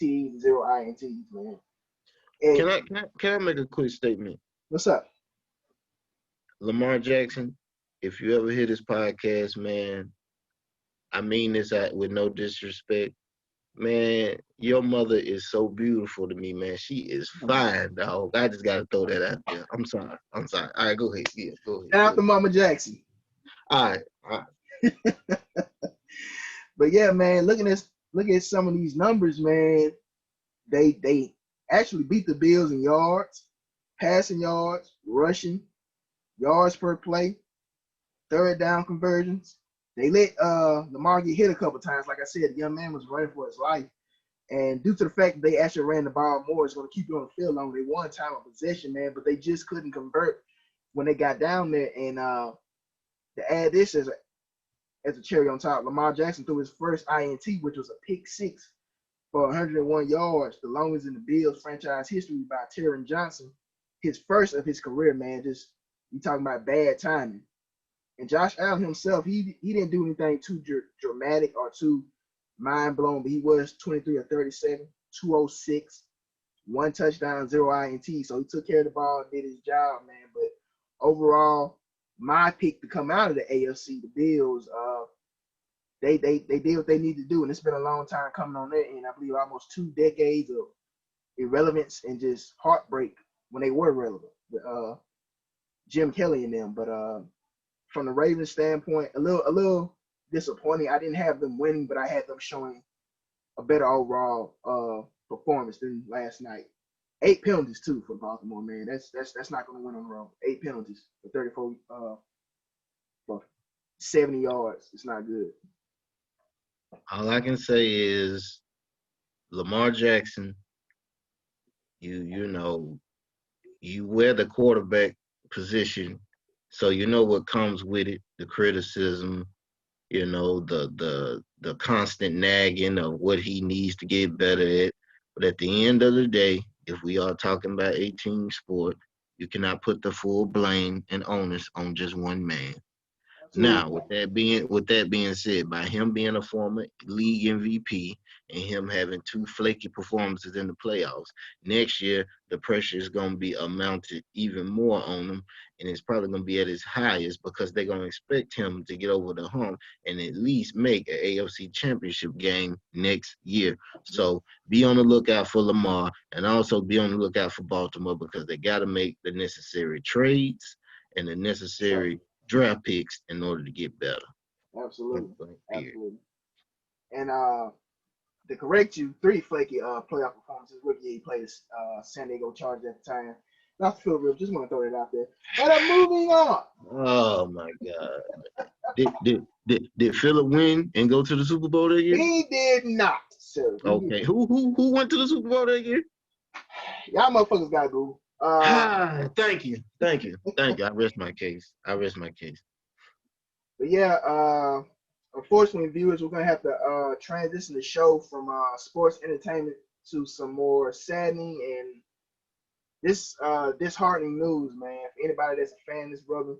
TDs, 0 INTs, man. And Can I make a quick statement? what's up? Lamar Jackson, if you ever hear this podcast, man, I mean this with no disrespect. Man, your mother is so beautiful to me, man. She is fine, dog. I just gotta throw that out there. I'm sorry. I'm sorry. All right, go ahead. Yeah, go ahead. Shout out to Mama Jackson. All right. All right. But yeah, man, looking at some of these numbers, man, they actually beat the Bills in yards, passing yards, rushing, yards per play, third down conversions. They let Lamar get hit a couple times. Like I said, the young man was running for his life. And due to the fact that they actually ran the ball more, it's going to keep you on the field longer. They won time of possession, man, but they just couldn't convert when they got down there. And to add this as a cherry on top, Lamar Jackson threw his first INT, which was a pick six for 101 yards, the longest in the Bills franchise history by Taron Johnson. His first of his career, man. Just you talking about bad timing. And Josh Allen himself, he didn't do anything too dramatic or too mind blowing, but he was 23 of 37, 206, one touchdown, 0 INT. So he took care of the ball and did his job, man. But overall, my pick to come out of the AFC, the Bills, they did what they need to do, and it's been a long time coming on their end. I believe almost 2 decades of irrelevance and just heartbreak when they were relevant with Jim Kelly and them. But from the Ravens standpoint, a little disappointing. I didn't have them winning, but I had them showing a better overall performance than last night. 8 penalties too for Baltimore, man. That's not going to win on the road. 8 penalties for 34 for 70 yards. It's not good. All I can say is Lamar Jackson, you know, you wear the quarterback position, so you know what comes with it, the criticism, the constant nagging of what he needs to get better at. But at the end of the day, if we are talking about a team sport, you cannot put the full blame and onus on just one man. Now, with that being said, by him being a former league MVP and him having 2 flaky performances in the playoffs, next year the pressure is going to be amounted even more on him, and it's probably going to be at its highest because they're going to expect him to get over the hump and at least make an AFC Championship game next year. So be on the lookout for Lamar, and also be on the lookout for Baltimore because they got to make the necessary trades and the necessary draft picks in order to get better. Absolutely. And to correct you, 3 flaky playoff performances. Rookie, he played San Diego Chargers at the time. Not to feel real, just want to throw that out there. But moving on. Oh my God! Did Phillip win and go to the Super Bowl that year? He did not, sir. Okay, who went to the Super Bowl that year? Y'all motherfuckers got Google. Thank you. I rest my case. But yeah, unfortunately, viewers, we're gonna have to transition the show from sports entertainment to some more saddening and disheartening news, man. For anybody that's a fan of this brother,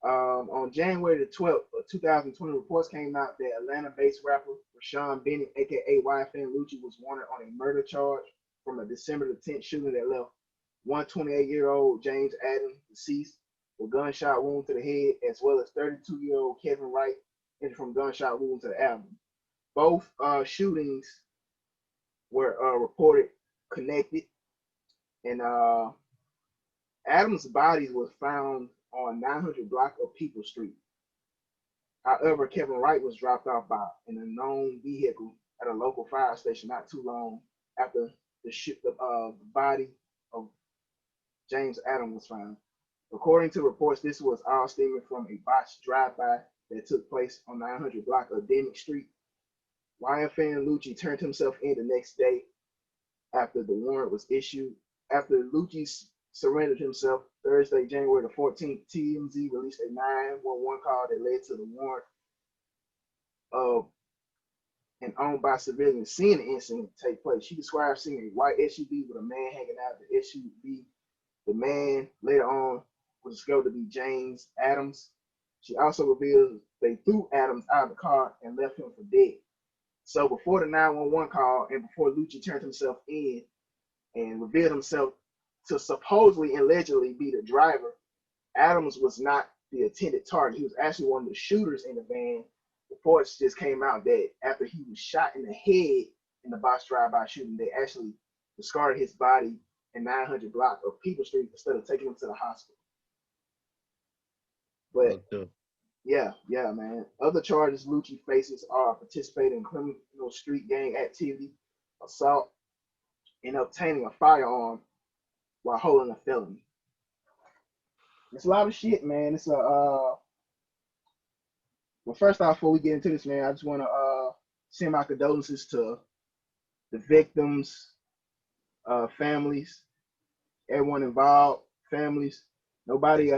on January the 12th of 2020, reports came out that Atlanta-based rapper Rashawn Bennett, aka YFN Lucci, was wanted on a murder charge from a December the 10th shooting that left 128-year-old James Harden deceased with gunshot wound to the head, as well as 32-year-old Kevin Wright injured from gunshot wound to the abdomen. Both shootings were reported connected, and Adams' bodies was found on 900 block of People Street. However, Kevin Wright was dropped off by an unknown vehicle at a local fire station not too long after the body of James Adams was found. According to reports, this was all stemming from a botched drive-by that took place on 900 block of Dennick Street. YFN Lucci turned himself in the next day after the warrant was issued. After Lucci surrendered himself Thursday, January the 14th, TMZ released a 911 call that led to the warrant of an owned by civilians seeing the incident take place. She described seeing a white SUV with a man hanging out of the SUV. The man later on was discovered to be James Adams. She also reveals they threw Adams out of the car and left him for dead. So before the 911 call and before Lucci turned himself in and revealed himself to supposedly and allegedly be the driver, Adams was not the intended target. He was actually one of the shooters in the van. Reports just came out that after he was shot in the head in the box drive-by shooting, they actually discarded his body in 900 block of People Street instead of taking him to the hospital. But yeah, man. Other charges Lucci faces are participating in criminal street gang activity, assault, and obtaining a firearm while holding a felony. It's a lot of shit, man. It's a well, first off, before we get into this, man, I just want to send my condolences to the victims, families, everyone involved, families. Nobody,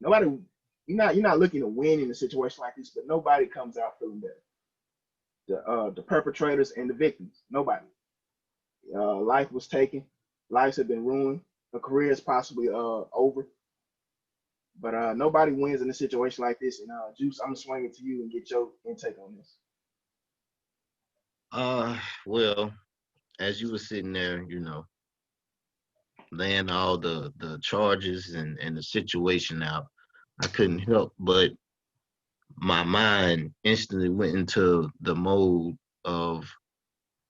nobody. You're not looking to win in a situation like this, but nobody comes out feeling better. The perpetrators and the victims, nobody. Life was taken, lives have been ruined, a career is possibly over. But nobody wins in a situation like this. And Juice, I'm gonna swing it to you and get your intake on this. Well, as you were sitting there, laying all the charges and the situation out, I couldn't help but my mind instantly went into the mode of,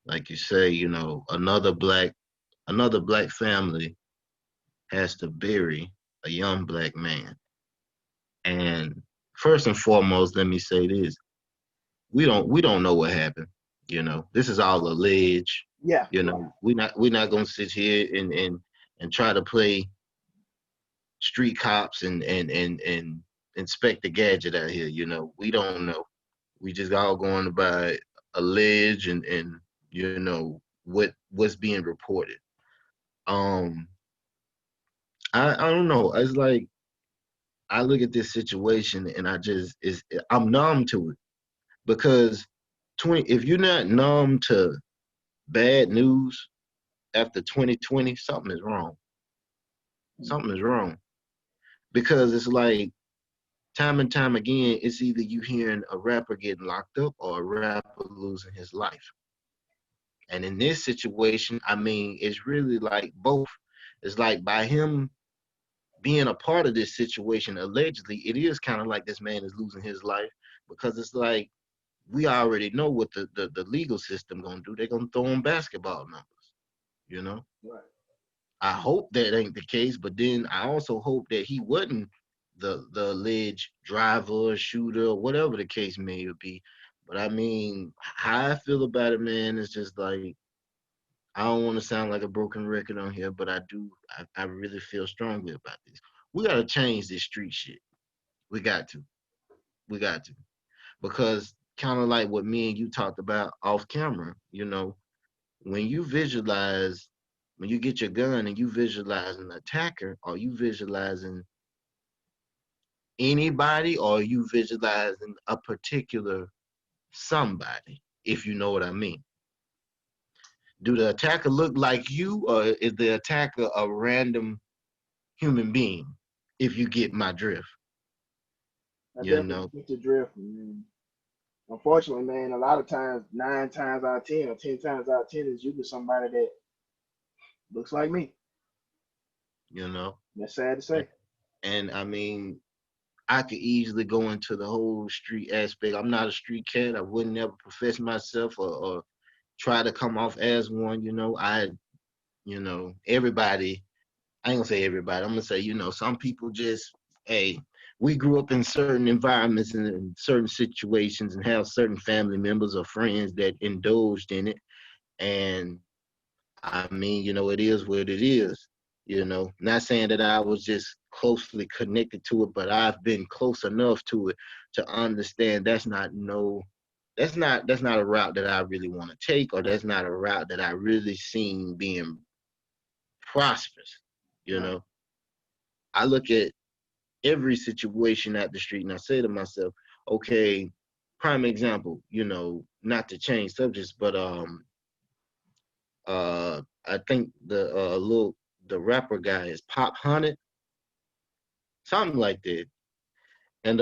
like you say, another black family has to bury a young black man. And first and foremost, let me say this: we don't know what happened. This is all alleged. Yeah, We're not gonna sit here and try to play street cops and inspect the gadget out here. We don't know. We just all going by alleged and what's being reported. Um, I don't know. It's like I look at this situation and I'm numb to it because if you're not numb to bad news after 2020, something is wrong. Something is wrong because it's like time and time again, it's either you hearing a rapper getting locked up or a rapper losing his life. And in this situation, I mean, it's really like both. It's like by him being a part of this situation, allegedly, it is kind of like this man is losing his life because it's like we already know what the legal system gonna do. They're gonna throw him basketball numbers, you know. right. I hope that ain't the case, but then I also hope that he wasn't the alleged driver, shooter, whatever the case may be. But I mean, how I feel about it, man, is just like I don't want to sound like a broken record on here, but I do. I really feel strongly about this. We got to change this street shit. We got to. We got to. Because kind of like what me and you talked about off camera, when you visualize, when you get your gun and you visualize an attacker, are you visualizing anybody or are you visualizing a particular somebody, if you know what I mean? Do the attacker look like you or is the attacker a random human being, if you get my drift? I You definitely know, get the drift, man. Unfortunately, man, a lot of times, 9 times out of 10 or 10 times out of 10 is usually somebody that looks like me. you know. That's sad to say. And I mean, I could easily go into the whole street aspect. I'm not a street cat. I wouldn't ever profess myself or try to come off as one. Everybody, I ain't gonna say everybody. I'm gonna say, some people just, hey, we grew up in certain environments and in certain situations and have certain family members or friends that indulged in it. And I mean, it is what it is. Not saying that I was just closely connected to it, but I've been close enough to it to understand that's not a route that I really want to take, or that's not a route that I really seen being prosperous. You Right. know, I look at every situation at the street and I say to myself, okay, prime example, not to change subjects, but I think the rapper guy is Pop Hunted, something like that. And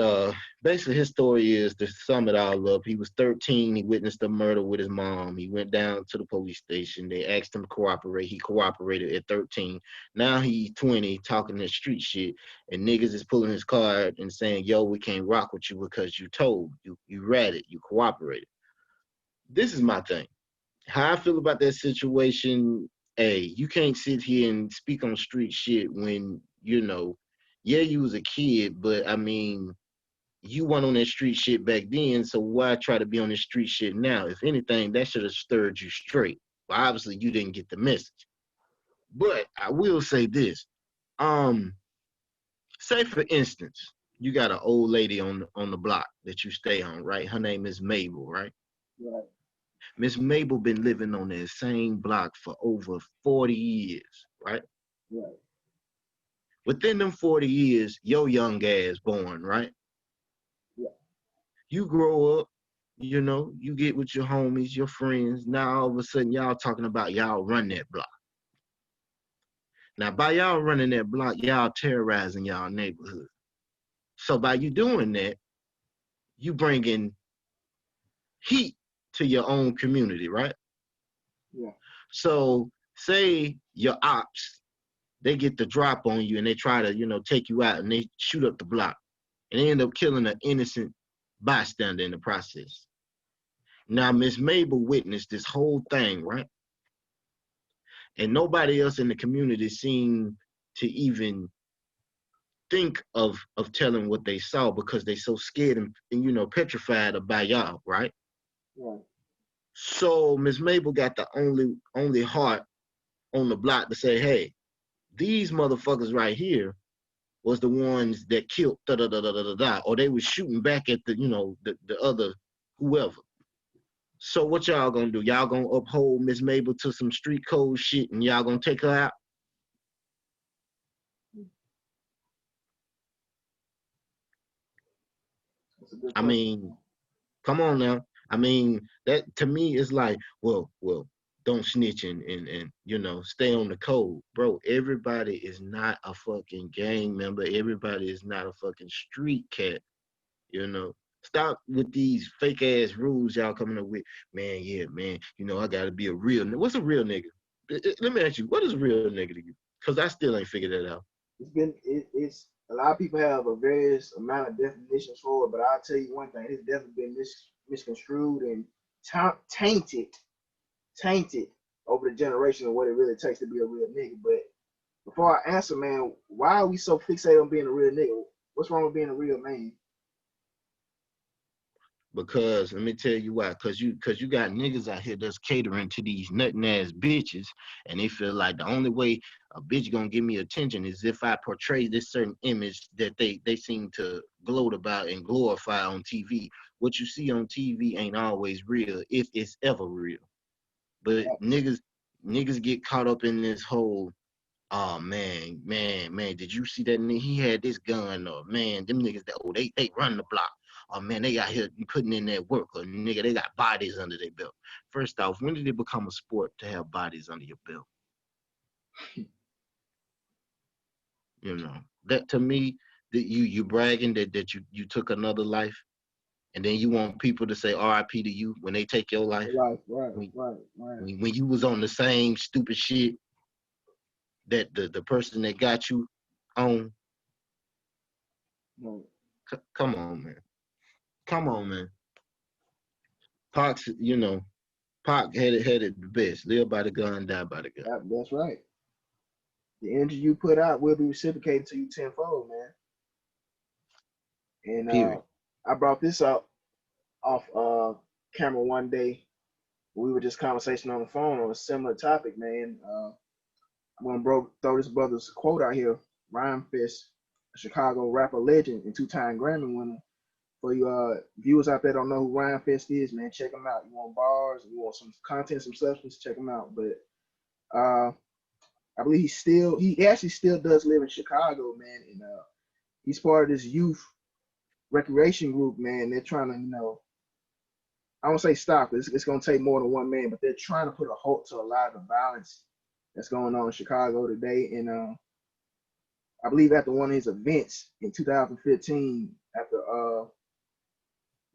basically his story is, to sum it all up, he was 13, he witnessed a murder with his mom. He went down to the police station. They asked him to cooperate. He cooperated at 13. Now he's 20, talking that street shit, and niggas is pulling his card and saying, yo, we can't rock with you because you told, you ratted, you cooperated. This is my thing. How I feel about that situation, hey, you can't sit here and speak on street shit when, yeah, you was a kid, but I mean, you weren't on that street shit back then, so why try to be on this street shit now? If anything, that should have stirred you straight. But obviously you didn't get the message. But I will say this. Um, say for instance, you got an old lady on the block that you stay on, right? Her name is Mabel, right? Right, Miss Mabel been living on that same block for over 40 years, right? right, Within them 40 years, your young ass born, right? yeah, You grow up, you get with your homies, your friends. Now all of a sudden y'all talking about y'all run that block. Now by y'all running that block, y'all terrorizing y'all neighborhood. So by you doing that, you bringing heat to your own community, right? yeah, So say your ops, they get the drop on you and they try to, take you out and they shoot up the block and they end up killing an innocent bystander in the process. Now Miss Mabel witnessed this whole thing, right? And nobody else in the community seemed to even think of telling what they saw because they so scared and petrified about y'all, right? right. So Miss Mabel got the only heart on the block to say, hey, these motherfuckers right here was the ones that killed da da da da da da, or they was shooting back at the other whoever. So what y'all gonna do? Y'all gonna uphold Miss Mabel to some street code shit and y'all gonna take her out? That's a good I question. mean, come on now. I mean, that to me is like, well, don't snitch and stay on the code. Bro, everybody is not a fucking gang member. Everybody is not a fucking street cat, you know. Stop with these fake ass rules y'all coming up with. Man, yeah, man, I gotta be a real nigga. What's a real nigga? Let me ask you, what is a real nigga to you? Because I still ain't figured that out. It's a lot of people have a various amount of definitions for it, but I'll tell you one thing: it's definitely been misconstrued and tainted, tainted over the generation of what it really takes to be a real nigga. But before I answer, man, why are we so fixated on being a real nigga? What's wrong with being a real man? Because let me tell you why. Cause you got niggas out here that's catering to these nutting ass bitches, and they feel like the only way a bitch gonna give me attention is if I portray this certain image that they seem to gloat about and glorify on TV. What you see on TV ain't always real, if it's ever real. But niggas get caught up in this whole, oh man, did you see that nigga? He had this gun, or man, them niggas that they run the block. Oh man, they got here putting in that work, or nigga, they got bodies under their belt. First off, when did it become a sport to have bodies under your belt? That to me, that you bragging that you took another life, and then you want people to say R.I.P. to you when they take your life. Right, right, When right, right. when you was on the same stupid shit that the person that got you on. No, Come on, man. Come on, man. Pac's, Pac had it the best. Live by the gun, die by the gun. that's right. The energy you put out will be reciprocated to you tenfold, man. And Period. I brought this up off camera one day. We were just conversation on the phone on a similar topic, man. I'm gonna throw this brother's quote out here. Ryan Fisk, a Chicago rapper legend and two-time Grammy winner. For you viewers out there don't know who Ryan Fisk is, man, check him out. You want bars, you want some content, some substance, check him out. But I believe he actually still does live in Chicago, man, and he's part of this youth recreation group, man. They're trying to, I don't say stop. It's going to take more than one man, but they're trying to put a halt to a lot of the violence that's going on in Chicago today. And I believe after one of his events in 2015, after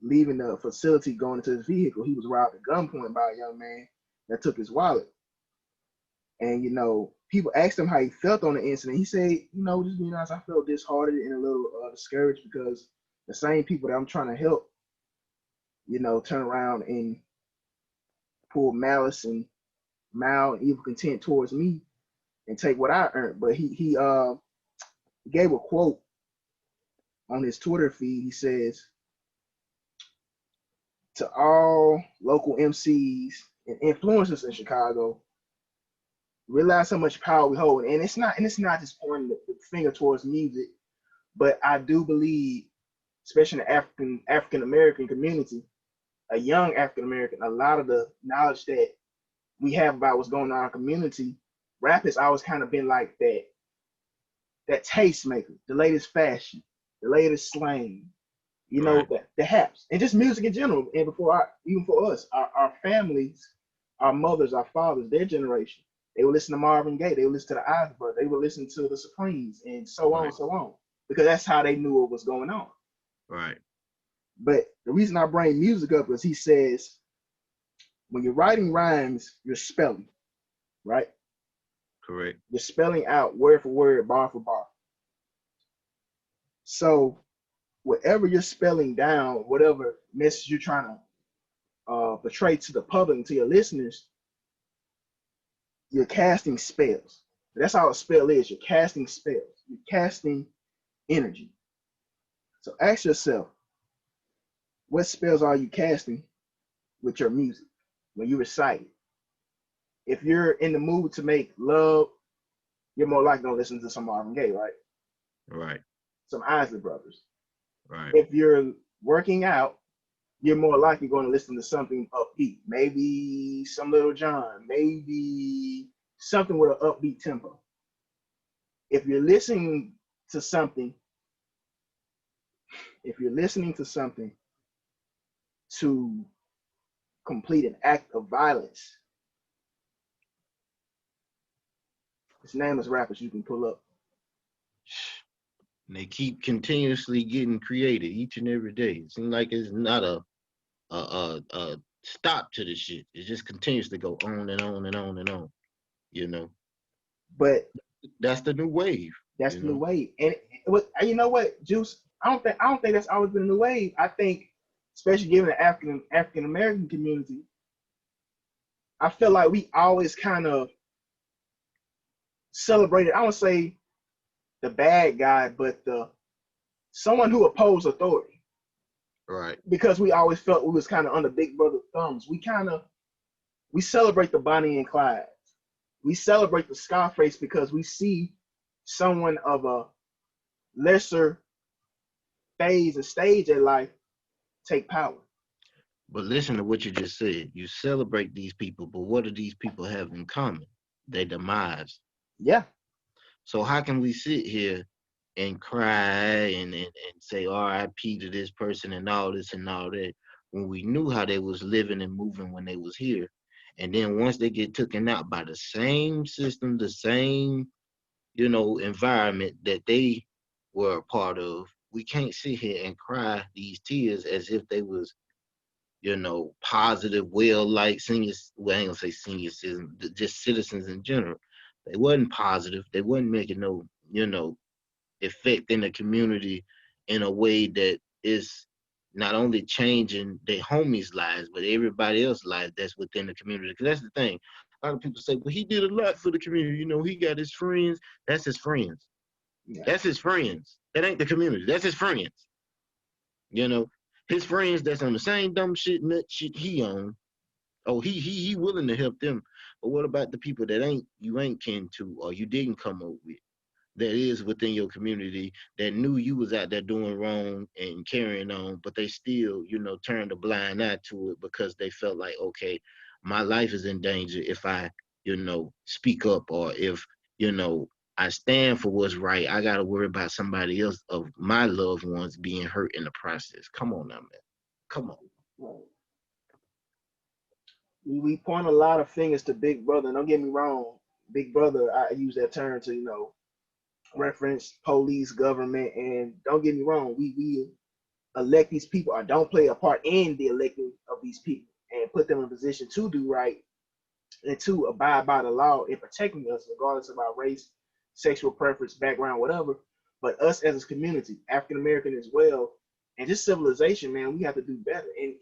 leaving the facility, going into his vehicle. He was robbed at gunpoint by a young man that took his wallet. And people asked him how he felt on the incident. He said, just being honest, I felt disheartened and a little discouraged because the same people that I'm trying to help, turn around and pull malice and mal and evil content towards me and take what I earned. But he gave a quote on his Twitter feed. He says, to all local MCs and influencers in Chicago, realize how much power we hold. And it's not just pointing the finger towards music, but I do believe, especially in the African American community, a young African American, a lot of the knowledge that we have about what's going on in our community, rap has always kind of been like that tastemaker, the latest fashion, the latest slang, Right. the haps, and just music in general. And even for us, our families, our mothers, our fathers, their generation, they would listen to Marvin Gaye, they would listen to the Osbournes, they would listen to the Supremes, and so on Right. and so on, because that's how they knew what was going on. Right. But the reason I bring music up is he says, when you're writing rhymes, you're spelling, right? Correct. You're spelling out word for word, bar for bar. So whatever you're spelling down, whatever message you're trying to portray to the public and to your listeners, you're casting spells. That's all a spell is. You're casting spells. You're casting energy. So ask yourself, what spells are you casting with your music when you recite it? If you're in the mood to make love, you're more likely to listen to some Marvin Gaye, right? Right. Some Isley Brothers. Right. If you're working out, you're more likely going to listen to something upbeat. Maybe some Little John, maybe something with an upbeat tempo. If you're listening to something, if you're listening to something to complete an act of violence, it's nameless rappers you can pull up. And they keep continuously getting created each and every day. It seems like it's not a stop to this shit. It just continues to go on and on and on and on. You know, But that's the new wave. that's You the new know, wave. And you know what, Juice? I don't think that's always been the wave. I think, especially given the African American community, I feel like we always kind of celebrated. I don't say the bad guy, but the someone who opposed authority, right? because we always felt we was kind of under Big Brother thumbs. We celebrate the Bonnie and Clyde. We celebrate the Scarface because we see someone of a lesser phase and stage in life take power. But listen to what you just said. You celebrate these people, but what do these people have in common? Their demise. Yeah, So how can we sit here and cry and say RIP to this person and all this and all that when we knew how they was living and moving when they was here? And then once they get taken out by the same system, the same, environment that they were a part of, we can't sit here and cry these tears as if they was, positive, well-like seniors. Well, I ain't gonna say senior citizens, just citizens in general. They wasn't positive. They wasn't making no, effect in the community in a way that is not only changing their homies' lives, but everybody else's lives that's within the community. Because that's the thing. A lot of people say, well, he did a lot for the community. He got his friends. That's his friends. yeah, That's his friends. That ain't the community. That's his friends. You know, his friends that's on the same dumb shit, nut shit he on. Oh, he willing to help them. But what about the people that you ain't kin to or you didn't come up with? That is within your community that knew you was out there doing wrong and carrying on, but they still, turned a blind eye to it because they felt like, okay, my life is in danger if I, speak up or if, you know, I stand for what's right. I got to worry about somebody else of my loved ones being hurt in the process. Come on now, man. Come on. right. We point a lot of fingers to Big Brother. And don't get me wrong, Big Brother. I use that term to reference police, government, and don't get me wrong, we elect these people or don't play a part in the electing of these people and put them in a position to do right and to abide by the law in protecting us, regardless of our race, sexual preference, background, whatever. But us as a community, African American as well, and just civilization, man, we have to do better. And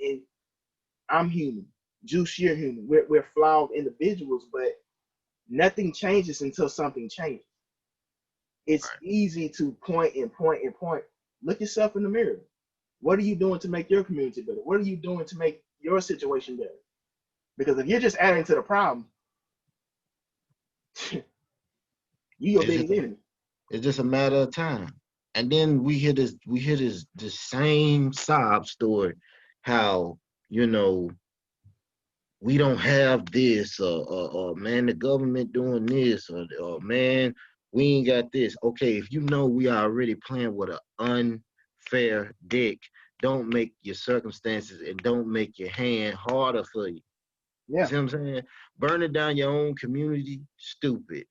I'm human, Juice, you're human. We're flawed individuals, but nothing changes until something changes. It's Right. easy to point and point and point. Look yourself in the mirror. What are you doing to make your community better? What are you doing to make your situation better? Because if you're just adding to the problem, you your It's just biggest enemy. it's just a matter of time. And then the same sob story, how you know we don't have this, or man, the government doing this, or man, we ain't got this. Okay, if you know we are already playing with an unfair deck, don't make your circumstances and don't make your hand harder for you. You Yeah, see what I'm saying? Burning down your own community, stupid.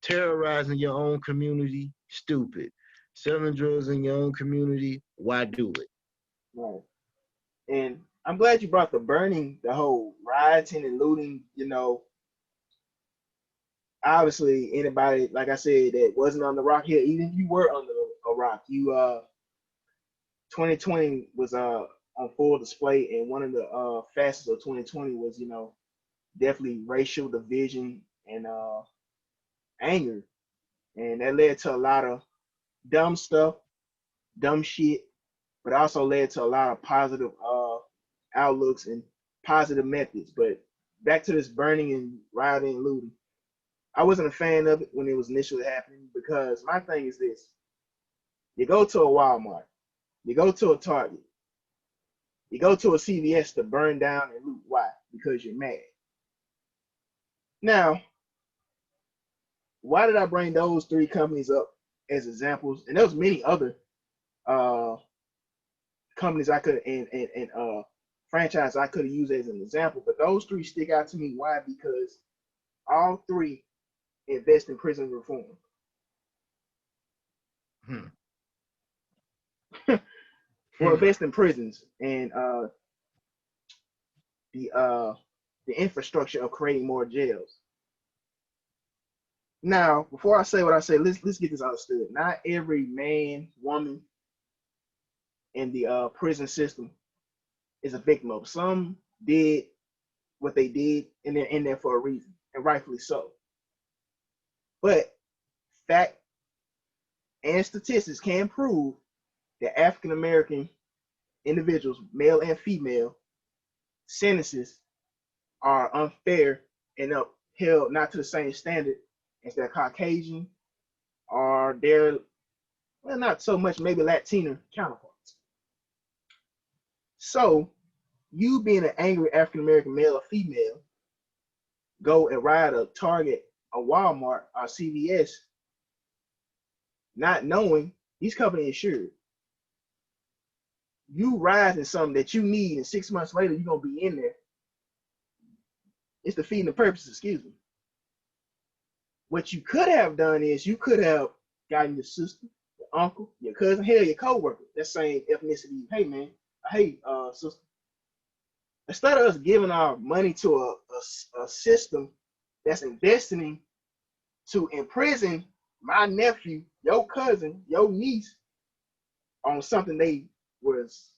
Terrorizing your own community, stupid. Selling drugs in your own community, why do it? right. And I'm glad you brought the burning, the whole rioting and looting. Obviously anybody, like I said, that wasn't on the rock here, even if you were under a rock, 2020 was on full display, and one of the facets of 2020 was definitely racial division and anger, and that led to a lot of dumb stuff, dumb shit, but also led to a lot of positive outlooks and positive methods. But back to this burning and rioting and looting, I wasn't a fan of it when it was initially happening, because my thing is this: you go to a Walmart, you go to a Target, you go to a CVS to burn down and loot. Why? Because you're mad. Now, why did I bring those three companies up as examples? And there was many other uh, companies I could and franchise I could have used as an example, but those three stick out to me. Why? Because all three invest in prison reform. Hmm. Well, Hmm. invest in prisons and the uh, the infrastructure of creating more jails. Now, before I say what I say, let's get this understood. Not every man, woman in the prison system is a victim of. Some did what they did, and they're in there for a reason, and rightfully so. But fact and statistics can prove that African American individuals, male and female, sentences are unfair and upheld not to the same standard as their Caucasian or their, well, not so much maybe Latina counterparts. So, you being an angry African American male or female, go and ride a Target, a Walmart, or CVS, not knowing these companies insured. You ride in something that you need, and 6 months later you're gonna be in there. It's defeating the purpose. Excuse me. What you could have done is you could have gotten your sister, your uncle, your cousin, hell, your coworker, that same ethnicity. Hey man, hey sister. Instead of us giving our money to a system that's investing to imprison my nephew, your cousin, your niece on something they was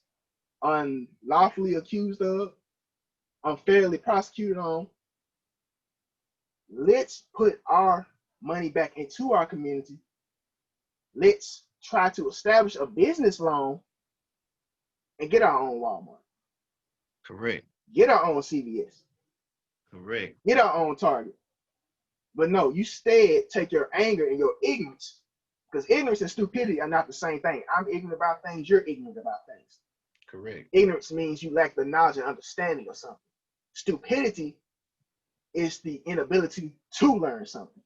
unlawfully accused of, unfairly prosecuted on, let's put our money back into our community. Let's try to establish a business loan and get our own Walmart, Correct. get our own CVS, Correct. get our own Target. But no, you instead take your anger and your ignorance, because ignorance and stupidity are not the same thing. I'm ignorant about things, you're ignorant about things. Correct. Ignorance means you lack the knowledge and understanding of something. Stupidity is the inability to learn something.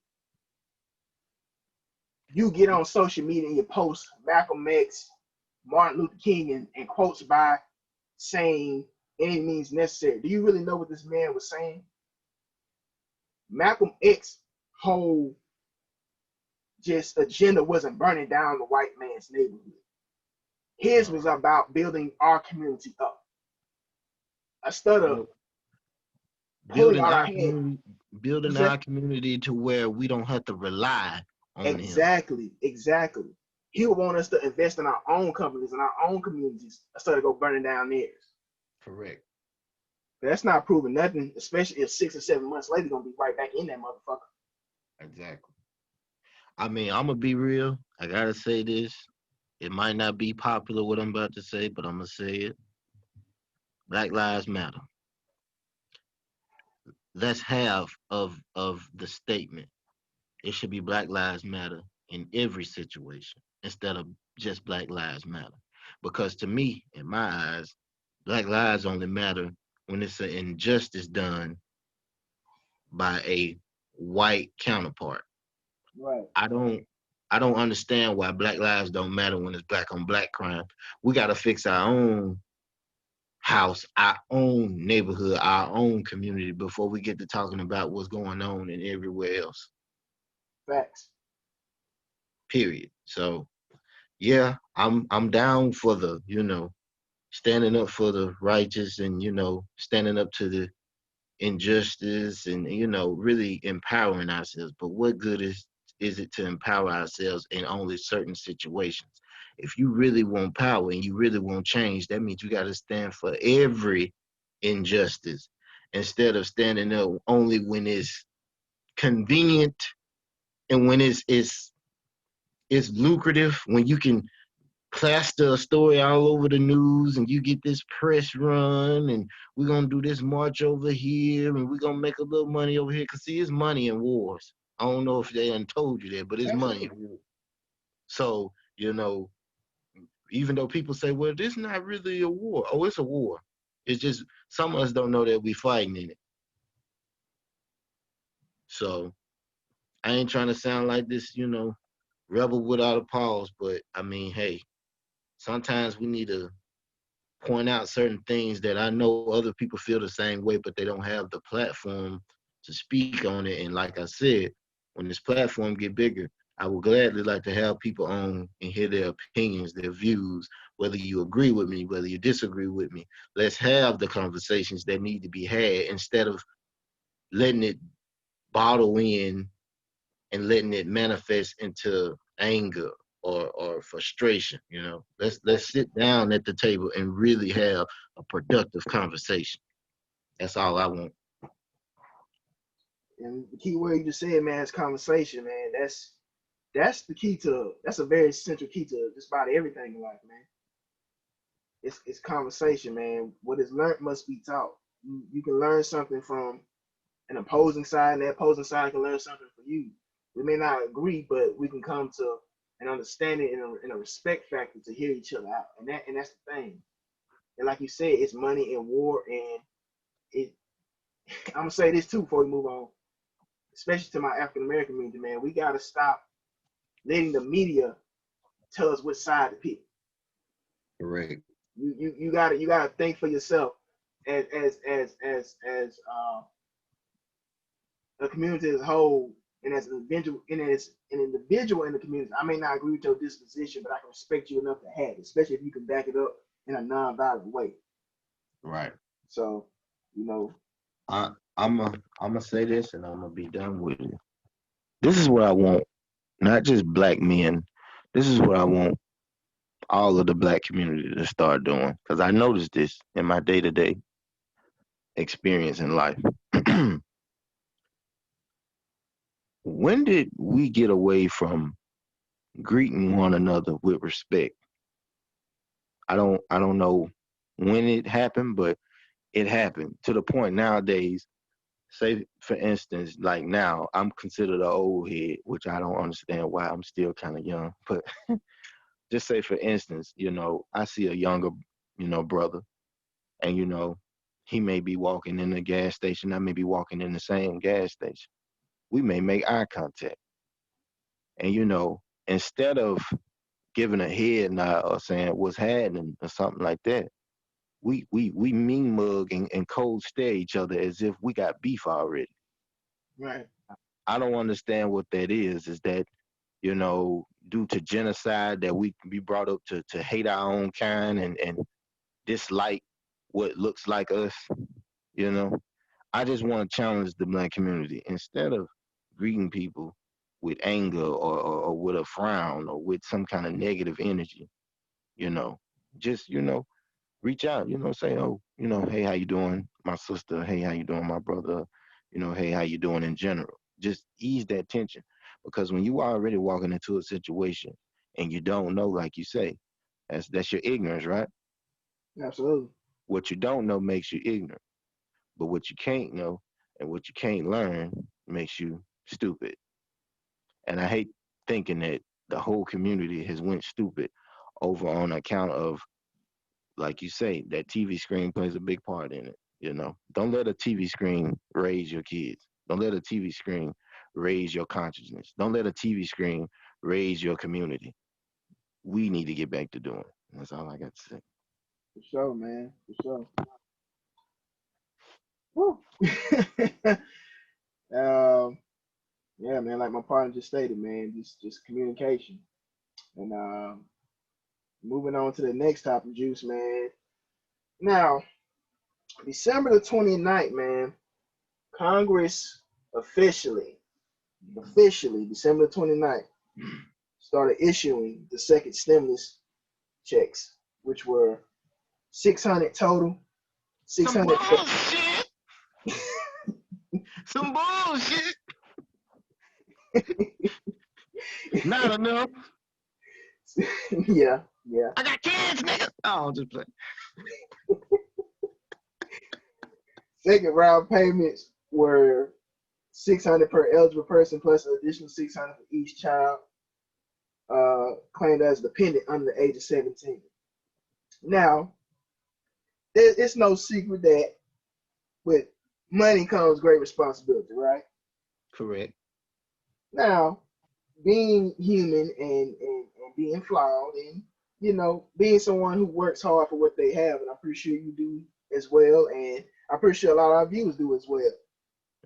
You get on social media and you post Malcolm X, Martin Luther King, and quotes by saying any means necessary. Do you really know what this man was saying? Malcolm X whole just agenda wasn't burning down the white man's neighborhood. His was about building our community up. Instead of Well, pulling building out our our head. community, You building say? our community to where we don't have to rely on him. Exactly, exactly. He would want us to invest in our own companies and our own communities instead of go burning down theirs. Correct. But that's not proving nothing, especially if 6 or 7 months later, you're gonna be right back in that motherfucker. Exactly. I mean, I'm gonna be real. I gotta say this. It might not be popular what I'm about to say, but I'm gonna say it. Black Lives Matter. That's half of the statement. It should be Black Lives Matter in every situation instead of just Black Lives Matter. Because to me, in my eyes, Black lives only matter when it's an injustice done by a white counterpart. Right. I don't I don't understand why black lives don't matter when it's black on black crime. We gotta fix our own house, our own neighborhood, our own community before we get to talking about what's going on in everywhere else. Facts. Period. So yeah, I'm down for the, standing up for the righteous and, standing up to the injustice and, really empowering ourselves. But what good is it to empower ourselves in only certain situations? If you really want power and you really want change, that means you got to stand for every injustice instead of standing up only when it's convenient and when it's lucrative, when you can plaster a story all over the news and you get this press run and we're gonna do this march over here and we're gonna make a little money over here. Cause see, it's money in wars. I don't know if they done told you that, but it's money in Absolutely. war. So, even though people say, well, this is not really a war. Oh, it's a war. It's just some of us don't know that we fighting in it. So I ain't trying to sound like this, rebel without a pause, but I mean, hey, sometimes we need to point out certain things that I know other people feel the same way, but they don't have the platform to speak on it. And like I said, when this platform get bigger, I would gladly like to have people on and hear their opinions, their views, whether you agree with me, whether you disagree with me. Let's have the conversations that need to be had instead of letting it bottle in and letting it manifest into anger or frustration. Let's sit down at the table and really have a productive conversation. That's all I want. And the key word you just said, man, is conversation, man. That's the key to that's a very central key to just about everything in life, man. It's conversation, man. What is learned must be taught. You can learn something from an opposing side, and the opposing side can learn something from you. We may not agree, but we can come to an understanding and a respect factor to hear each other out. And that's the thing. And like you said, it's money and war, and it. I'm gonna say this too before we move on, especially to my African American community, man. We gotta stop letting the media tell us which side to pick. Correct. You gotta think for yourself as a community as a whole, and as an individual in the community. I may not agree with your disposition, but I can respect you enough to have it, especially if you can back it up in a non-violent way. Right. So, you know, I, I'm gonna say this and I'm gonna be done with it. This is what I want, not just black men. This is what I want all of the black community to start doing because I noticed this in my day to day experience in life. When did we get away from greeting one another with respect? I don't know when it happened, but it happened to the point nowadays. Say for instance, like now, I'm considered an old head, which I don't understand why I'm still kind of young. But just say for instance, I see a younger, brother, and he may be walking in the gas station. I may be walking in the same gas station. We may make eye contact, and instead of giving a head nod or saying what's happening or something like that, we mean mug and cold stare each other as if we got beef already. right, I don't understand what that is. Is that due to genocide, that we be brought up to hate our own kind and dislike what looks like us. You know, I just want to challenge the black community instead of greeting people with anger or with a frown or with some kind of negative energy. You know, just reach out. Say, oh, hey, how you doing, my sister? Hey, how you doing, my brother? Hey, how you doing in general? Just ease that tension, because when you are already walking into a situation and you don't know, like you say, that's your ignorance, right? Absolutely. What you don't know makes you ignorant, but what you can't know and what you can't learn makes you stupid. And I hate thinking that the whole community has went stupid over on account of, like you say, that TV screen plays a big part in it. Don't let a TV screen raise your kids. Don't let a TV screen raise your consciousness. Don't let a TV screen raise your community. We need to get back to doing it. That's all I got to say. For sure, man. For sure. Woo. um, yeah, man. Like my partner just stated, man, just communication. And moving on to the next topic, juice, man. Now, December the 29th, man, Congress officially, December the 29th, started issuing the second stimulus checks, which were 600 total. Some 600. bullshit. Some bullshit. Not enough. Yeah, yeah. I got kids, nigga. Oh, just play. Second round payments were 600 per eligible person plus an additional 600 for each child claimed as dependent under the age of 17. Now, it's no secret that with money comes great responsibility, right? Correct. Now, being human and being flawed and, being someone who works hard for what they have, and I'm pretty sure you do as well, and I'm pretty sure a lot of our viewers do as well.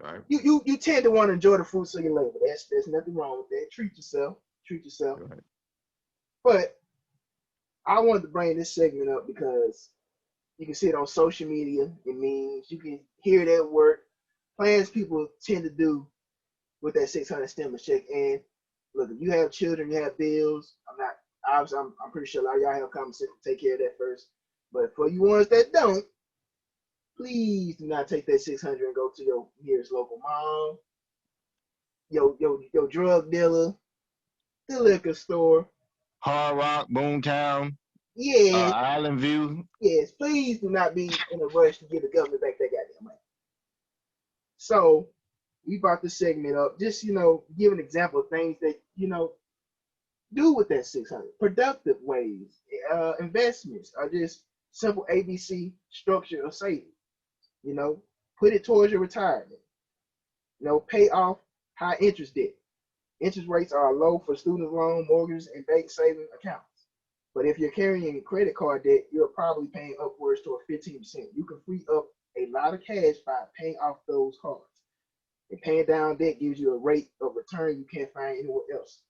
All right. You tend to want to enjoy the fruits of your labor. There's nothing wrong with that. Treat yourself. Treat yourself. All right. But I wanted to bring this segment up because you can see it on social media. It means you can hear that work. Plans people tend to do with that 600 stimulus check. And look, if you have children, you have bills. I'm pretty sure a lot of y'all have common sense to take care of that first. But for you ones that don't, please do not take that 600 and go to your nearest local mall, your drug dealer, the liquor store. Hard Rock, Boomtown, Yes, Island View. yes. Please do not be in a rush to give the government back that goddamn money. So we brought this segment up, just give an example of things that do with that 600. Productive ways, investments, or just simple ABC structure of saving. Put it towards your retirement. Pay off high interest debt. Interest rates are low for student loan, mortgages, and bank saving accounts. But if you're carrying credit card debt, you're probably paying upwards to a 15%. You can free up a lot of cash by paying off those cards. And paying down debt gives you a rate of return you can't find anywhere else.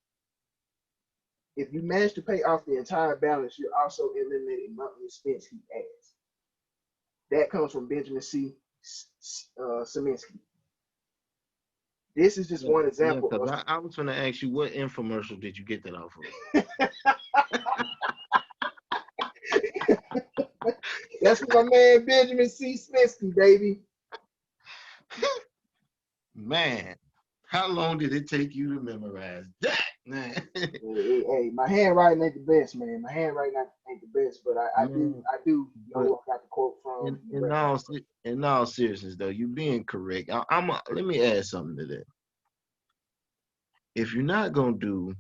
If you manage to pay off the entire balance, you're also eliminating monthly expense, he adds. That comes from Benjamin C. Saminsky. This is just one example. Because I was going to ask you, what infomercial did you get that off of? That's my man Benjamin C. Saminsky, baby. Man, how long did it take you to memorize that, man? Hey, my handwriting ain't the best, man. My handwriting ain't the best, but I do know where I got the quote from. In all seriousness, though, you being correct. Let me add something to that. If you're not gonna do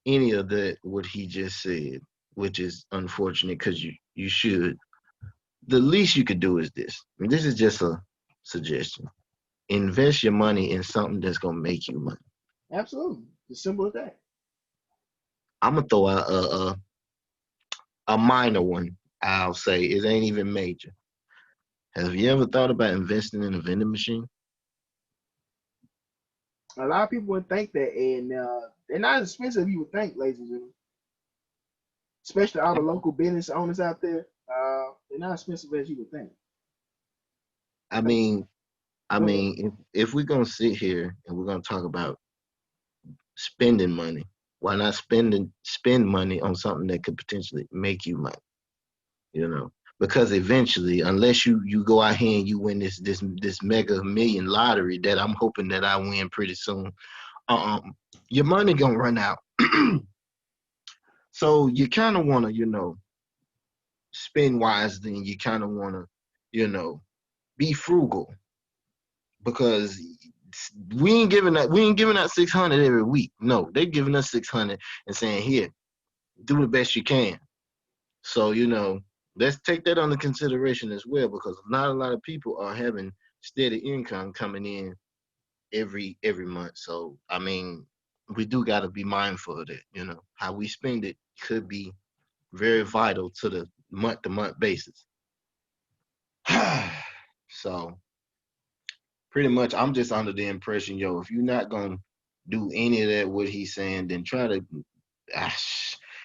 any of that, what he just said, which is unfortunate because you should, the least you could do is this. And this is just a suggestion. Invest your money in something that's gonna make you money. Absolutely, as simple as that. I'm gonna throw out a minor one. I'll say it ain't even major. Have you ever thought about investing in a vending machine? A lot of people would think that, and they're not as expensive as you would think, ladies and gentlemen. Especially all the local business owners out there. They're not as expensive as you would think. I I mean, mean, I go ahead. mean, if we're gonna sit here and we're gonna talk about spending money, why not spend money on something that could potentially make you money? You know, because eventually, unless you go out here and you win this mega million lottery that I'm hoping that I win pretty soon, um, your money gonna run out. So you kind of want to, spend wisely, and you kind of want to, you know, be frugal because we ain't giving out 600 every week. No, they're giving us 600 and saying, here, do the best you can. So, let's take that under consideration as well, because not a lot of people are having steady income coming in every month. So, I mean, we do got to be mindful of that. How we spend it could be very vital to the month to month basis. So, pretty much, I'm just under the impression, if you're not gonna do any of that, what he's saying, then try to. ah,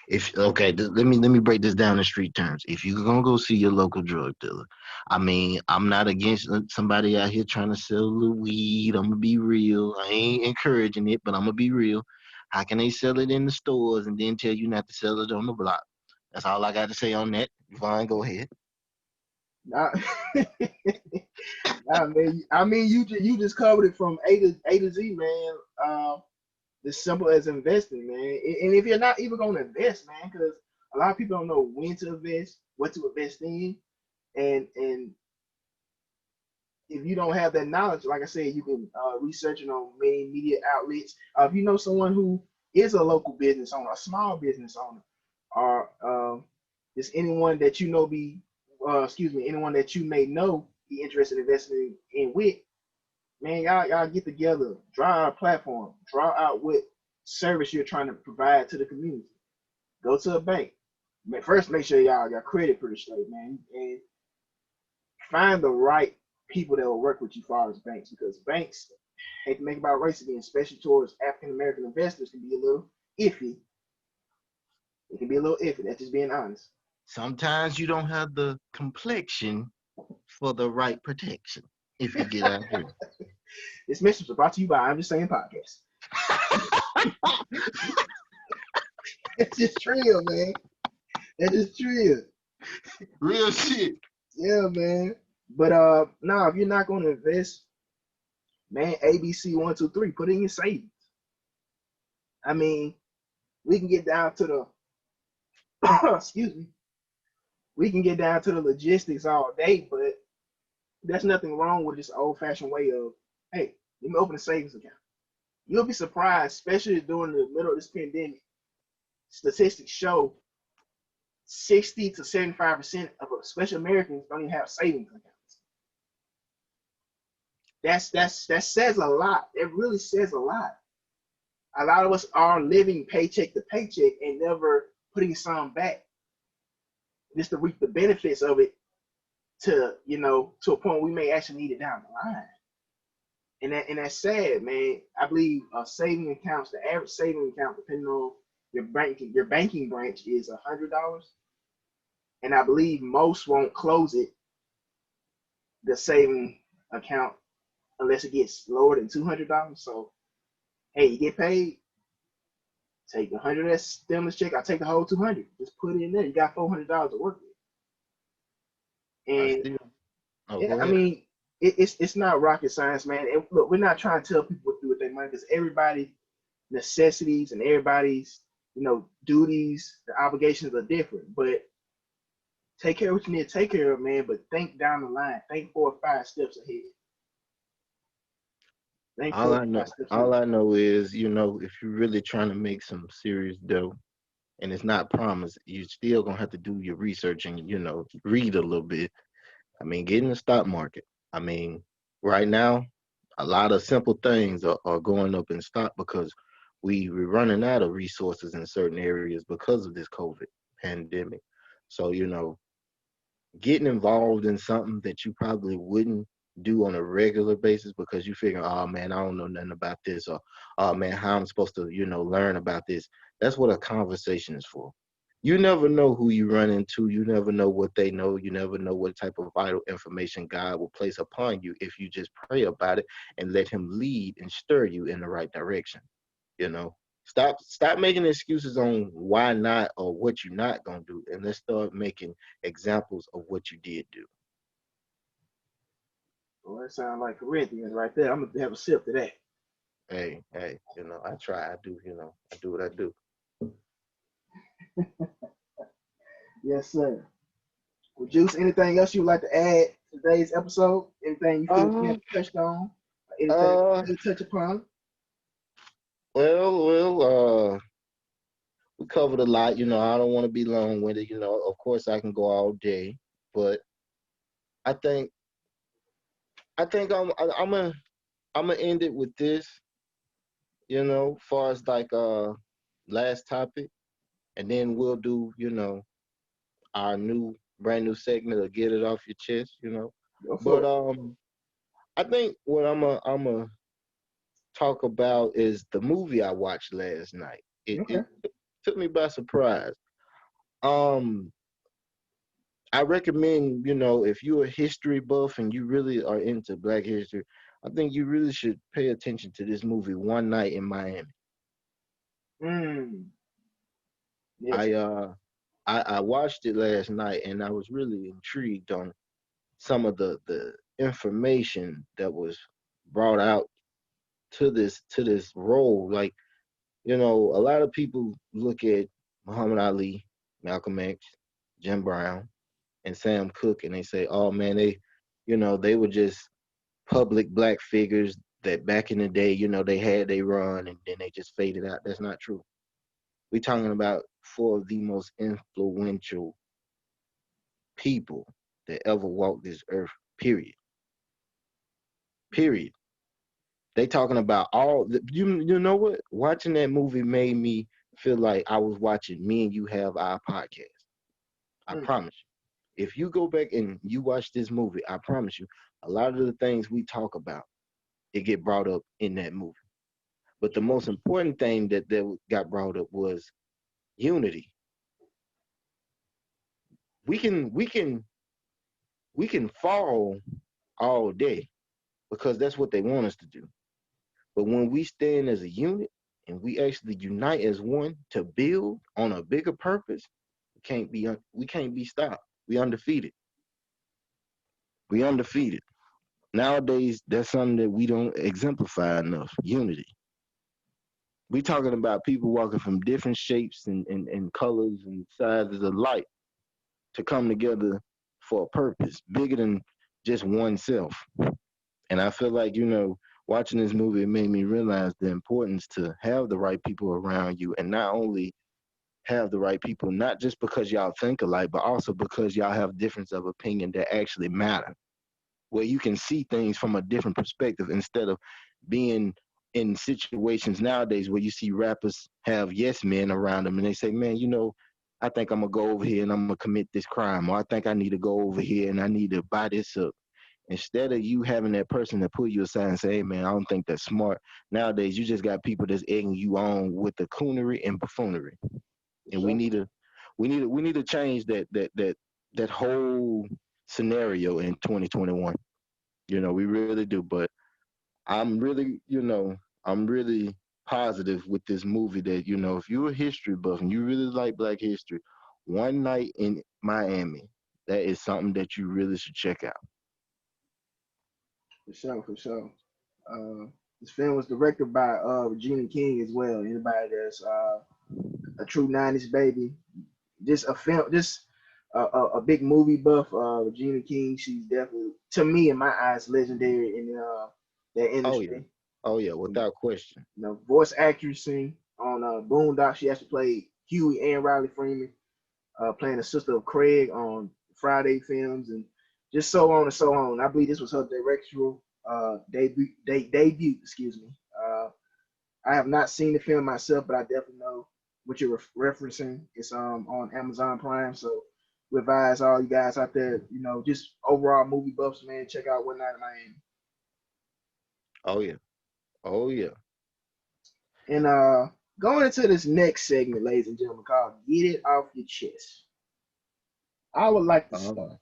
If okay, let me break this down in street terms. If you're gonna go see your local drug dealer, I mean, I'm not against somebody out here trying to sell the weed. I'm gonna be real. I ain't encouraging it, but I'm gonna be real. How can they sell it in the stores and then tell you not to sell it on the block? That's all I got to say on that. Vaughn, go ahead. Nah, nah, man. I mean, you just covered it from A to Z, man. As simple as investing, man. And if you're not even going to invest, man, because a lot of people don't know when to invest, what to invest in, and if you don't have that knowledge, like I said, you can research it on many media outlets. If you know someone who is a local business owner, a small business owner, or is anyone that you know anyone that you may know be interested in investing in with, man, y'all get together, draw out a platform, draw out what service you're trying to provide to the community. Go to a bank. First, make sure y'all got credit pretty straight, man, and find the right people that will work with you as far as banks, because banks, hate to make about race again, especially towards African American investors, can be a little iffy. It can be a little iffy. That's just being honest. Sometimes you don't have the complexion for the right protection. If you get out here. This message was brought to you by I'm Just Saying Podcast. It's just real, man. That is real. Real shit. Yeah, man. But now if you're not going to invest, man, ABC 1 2 3, put in your savings. I mean, we can get down to the excuse me, we can get down to the logistics all day, but there's nothing wrong with this old fashioned way of, hey, let me open a savings account. You'll be surprised, especially during the middle of this pandemic. Statistics show 60 to 75% of especially Americans don't even have savings accounts. That says a lot. It really says a lot. A lot of us are living paycheck to paycheck and never putting some back just to reap the benefits of it to a point we may actually need it down the line. And that's sad, man. I believe saving accounts, the average saving account, depending on your banking branch, is $100, and I believe most won't close the saving account unless it gets lower than $200. So hey, you get paid, take 100 that stimulus check. I take the whole 200. Just put it in there. You got $400 to work with. I And still. Oh, yeah, go I ahead. mean, it's not rocket science, man. And look, we're not trying to tell people what to do with their money, because everybody necessities and everybody's duties, the obligations are different. But take care of what you need to take care of, man. But think down the line. Think 4 or 5 steps ahead. Think All four or I five know, steps all ahead. I know is, if you're really trying to make some serious dough, and it's not promised, you still gonna have to do your research and read a little bit. I mean, get in the stock market. I mean, right now, a lot of simple things are going up in stock because we're running out of resources in certain areas because of this COVID pandemic. So, getting involved in something that you probably wouldn't. do on a regular basis because you figure, oh man, I don't know nothing about this, or oh man, how I'm supposed to, learn about this. That's what a conversation is for. You never know who you run into. You never know what they know. You never know what type of vital information God will place upon you if you just pray about it and let Him lead and stir you in the right direction. You know, stop making excuses on why not or what you're not gonna do, and let's start making examples of what you did do. Well, that sounds like Corinthians right there. I'm gonna have a sip to that. Hey, I try. I do. I do what I do. Yes, sir. Well, Juice, anything else you'd like to add to today's episode? Anything you feel we Uh, haven't touched on? Anything uh, you touch upon? well, we covered a lot. I don't want to be long winded. Of course I can go all day, but I think I'm gonna end it with this. Far as like last topic, and then we'll do our brand new segment of get it off your chest. Go for But it. I think what I'm gonna talk about is the movie I watched last night. It Okay. took me by surprise. Um, I recommend, if you're a history buff and you really are into Black history, I think you really should pay attention to this movie, One Night in Miami. Mm. Yes. I uh I watched it last night and I was really intrigued on some of the information that was brought out to this role. Like, a lot of people look at Muhammad Ali, Malcolm X, Jim Brown, and Sam Cooke, and they say, "Oh man, they were just public black figures that back in the day, they had they run and then they just faded out." That's not true. We're talking about four of the most influential people that ever walked this earth. Period. Period. They talking about you know what? Watching that movie made me feel like I was watching me and you have our podcast. I Mm. promise you. If you go back and you watch this movie, I promise you, a lot of the things we talk about, it get brought up in that movie. But the most important thing that got brought up was unity. We can fall all day because that's what they want us to do. But when we stand as a unit and we actually unite as one to build on a bigger purpose, we can't be stopped. We undefeated. We undefeated. Nowadays, that's something that we don't exemplify enough. Unity. We talking about people walking from different shapes and colors and sizes of light to come together for a purpose bigger than just oneself. And I feel like, watching this movie, it made me realize the importance to have the right people around you, and not only have the right people, not just because y'all think alike, but also because y'all have difference of opinion that actually matter, where you can see things from a different perspective instead of being in situations nowadays where you see rappers have yes men around them and they say, man, I think I'm gonna go over here and I'm gonna commit this crime, or I think I need to go over here and I need to buy this up. Instead of you having that person to pull you aside and say, hey man, I don't think that's smart. Nowadays you just got people that's egging you on with the coonery and buffoonery. For And we sure. need to we need to change that whole scenario in 2021. We really do. But I'm really positive with this movie that, if you're a history buff and you really like Black history, One Night in Miami, that is something that you really should check out. For sure. For sure. Uh, this film was directed by Regina King as well. Anybody that's a true '90s baby, just a film, just a big movie buff. Regina King, she's definitely, to me, in my eyes, legendary in that Oh yeah. industry. Oh yeah, You without question. know, voice accuracy on Boondock. She actually played Huey and Riley Freeman, playing the sister of Craig on Friday films, and just so on and so on. I believe this was her directorial debut. Excuse me. I have not seen the film myself, but I definitely know what you're referencing. It's on Amazon Prime, so We advise all you guys out there, just overall movie buffs, man. Check out One Night in Miami. Oh yeah. Oh yeah. And going into this next segment, ladies and gentlemen, called "Get It Off Your Chest." I would like to Oh start. man.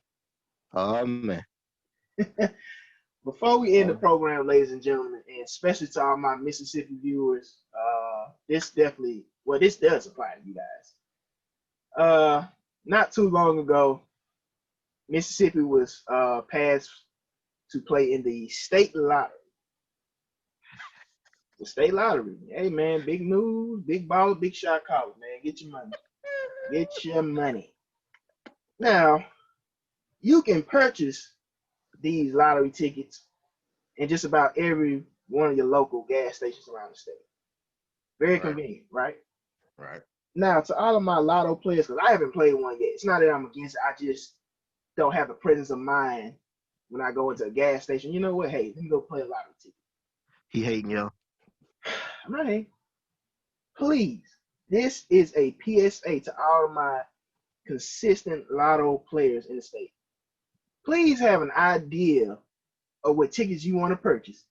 Oh man. Before we end the Oh. program, ladies and gentlemen, and especially to all my Mississippi viewers, this does apply to you guys. Not too long ago, Mississippi was passed to play in the state lottery. The state lottery. Hey man, big news, big ball, big shot caller, man. Get your money. Get your money. Now, you can purchase these lottery tickets in just about every one of your local gas stations around the state. Very Right. convenient, right? Right. Now, to all of my lotto players, because I haven't played one yet. It's not that I'm against it. I just don't have the presence of mind when I go into a gas station. You know what? Hey, let me go play a lottery ticket. He hating y'all. I'm not hating. Please, this is a PSA to all of my consistent lotto players in the state. Please have an idea of what tickets you want to purchase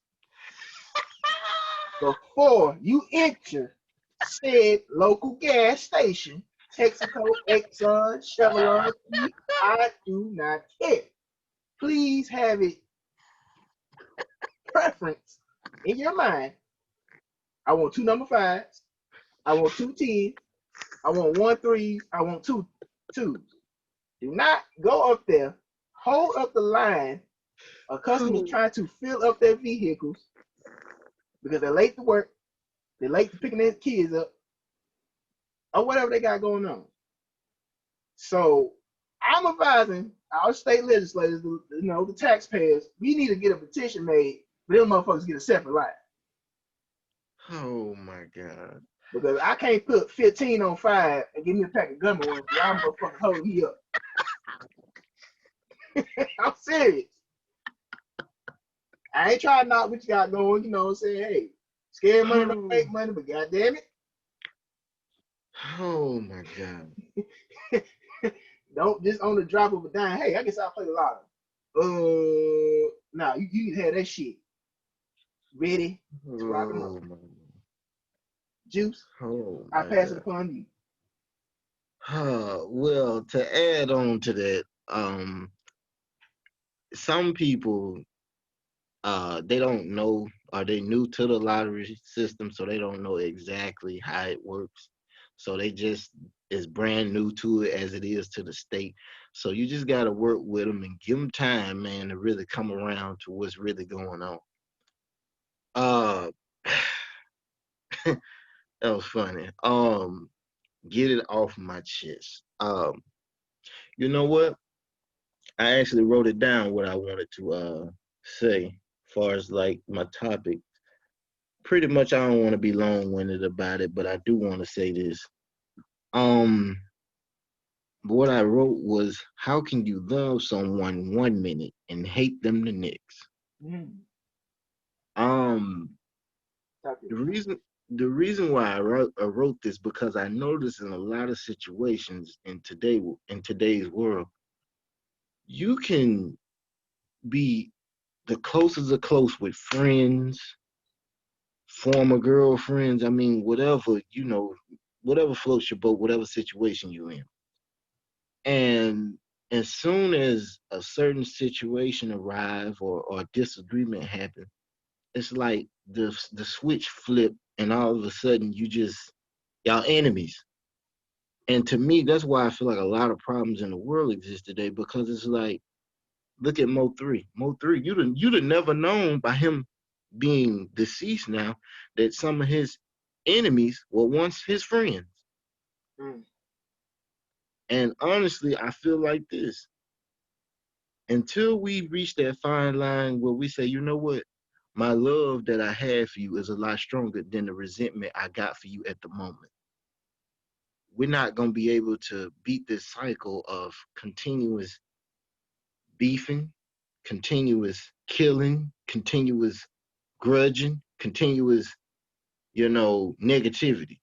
before you enter said local gas station, Texaco, Exxon, Chevron, I do not care. Please have it preference in your mind. I want two number fives. I want two tens. I want one threes. I want two twos. Do not go up there, hold up the line of customers trying to fill up their vehicles because they're late to work, they're late to picking their kids up, or whatever they got going on. So I'm advising our state legislators, the taxpayers, we need to get a petition made for them motherfuckers to get a separate line. Oh my God. Because I can't put 15 on 5 and give me a pack of gummy worms. Y'all motherfuckers hold me up. I'm serious. I ain't trying to knock what you got going, you know what I'm saying? Hey, scared money don't make money, but goddamn it. Oh my God. Don't just on the drop of a dime. Hey, I guess I'll play the lotto. Nah, you need to have that shit ready to rock and roll. Juice, Oh I my pass it God. upon you. Well, to add on to that, some people they don't know, or they new to the lottery system, so they don't know exactly how it works. So they just is brand new to it as it is to the state. So you just got to work with them and give them time, man, to really come around to what's really going on. Uh, that was funny. Get it off my chest. You know what? I actually wrote it down what I wanted to say, as far as like my topic. Pretty much, I don't want to be long-winded about it, but I do want to say this. Um, what I wrote was, how can you love someone 1 minute and hate them the next? Mm. Um, Talk to the me. reason the reason why I wrote this because I noticed in a lot of situations in today's world, you can be the closest of close with friends, former girlfriends. I mean, whatever whatever floats your boat, whatever situation you're in. And as soon as a certain situation arrive or disagreement happen, it's like the switch flip, and all of a sudden y'all enemies. And to me, that's why I feel like a lot of problems in the world exist today, because it's like, look at Mo three. Mo three, you'd have never known by him being deceased now that some of his enemies were once his friends. Mm. And honestly, I feel like this. Until we reach that fine line where we say, you know what, my love that I have for you is a lot stronger than the resentment I got for you at the moment. We're not going to be able to beat this cycle of continuous beefing, continuous killing, continuous grudging, continuous, negativity.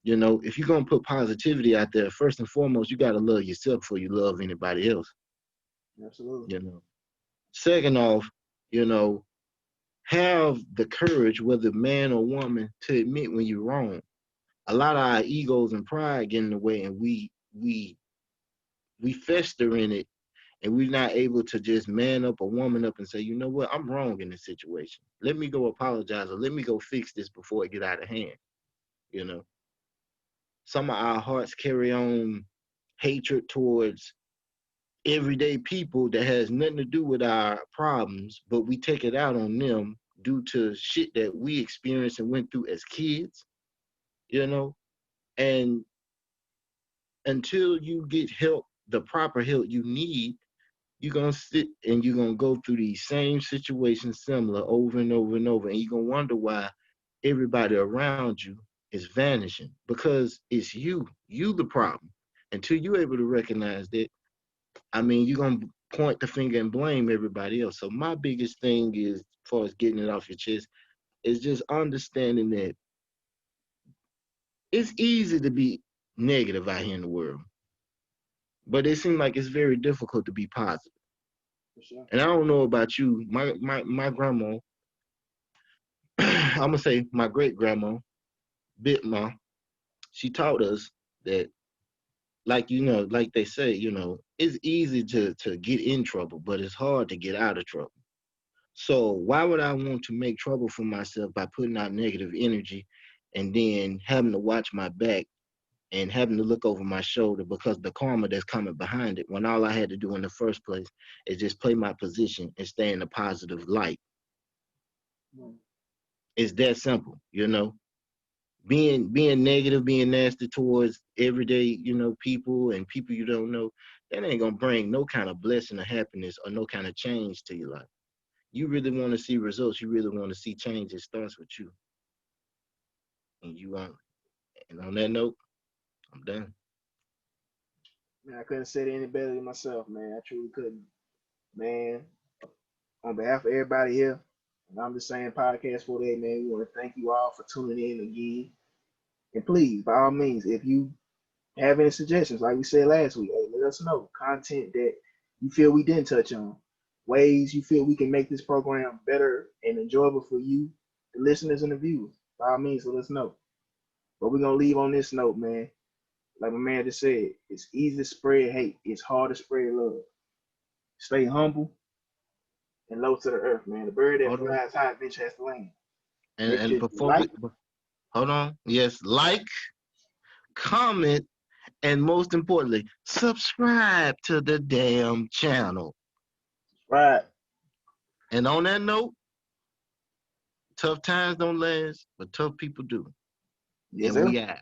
You know, if you're gonna put positivity out there, first and foremost, you gotta love yourself before you love anybody else. Absolutely. You know. Second off, you know, have the courage, whether man or woman, to admit when you're wrong. A lot of our egos and pride get in the way, and we fester in it, and we're not able to just man up or woman up and say, you know what, I'm wrong in this situation. Let me go apologize, or let me go fix this before it get out of hand. You know, some of our hearts carry on hatred towards everyday people that has nothing to do with our problems, but we take it out on them due to shit that we experienced and went through as kids, you know. And until you get help, the proper help you need, you're gonna sit and you're gonna go through these same situations similar over and over and over, and you're gonna wonder why everybody around you is vanishing, because it's you the problem. Until you're able to recognize that, I mean, you're gonna point the finger and blame everybody else. So my biggest thing is, as far as getting it off your chest, is just understanding that it's easy to be negative out here in the world, but it seems like it's very difficult to be positive. For sure. And I don't know about you, my grandma, I'm gonna say my great grandma, Big Ma, she taught us that, like, you know, like they say, you know, it's easy to get in trouble, but it's hard to get out of trouble. So why would I want to make trouble for myself by putting out negative energy and then having to watch my back and having to look over my shoulder because the karma that's coming behind it, when all I had to do in the first place is just play my position and stay in a positive light. Mm. It's that simple, you know. Being negative, being nasty towards everyday, you know, people and people you don't know, that ain't gonna bring no kind of blessing or happiness or no kind of change to your life. You really want to see results, you really want to see change, it starts with you. And you want, and on that note, I'm done. Man, I couldn't say it any better than myself, man. I truly couldn't. Man, on behalf of everybody here, and I'm just saying podcast for today, man, we want to thank you all for tuning in again. And please, by all means, if you have any suggestions, like we said last week, hey, let us know. Content that you feel we didn't touch on, ways you feel we can make this program better and enjoyable for you, the listeners and the viewers. By all means, let us know. But we're gonna leave on this note, man. Like my man just said, it's easy to spread hate. It's hard to spread love. Stay humble and low to the earth, man. The bird that Hold on. flies high eventually has to land. And Make sure and you before we like, hold on, yes, like, comment, and most importantly, subscribe to the damn channel. subscribe. And on that note, tough times don't last, but tough people do. Yes, And sir. we out.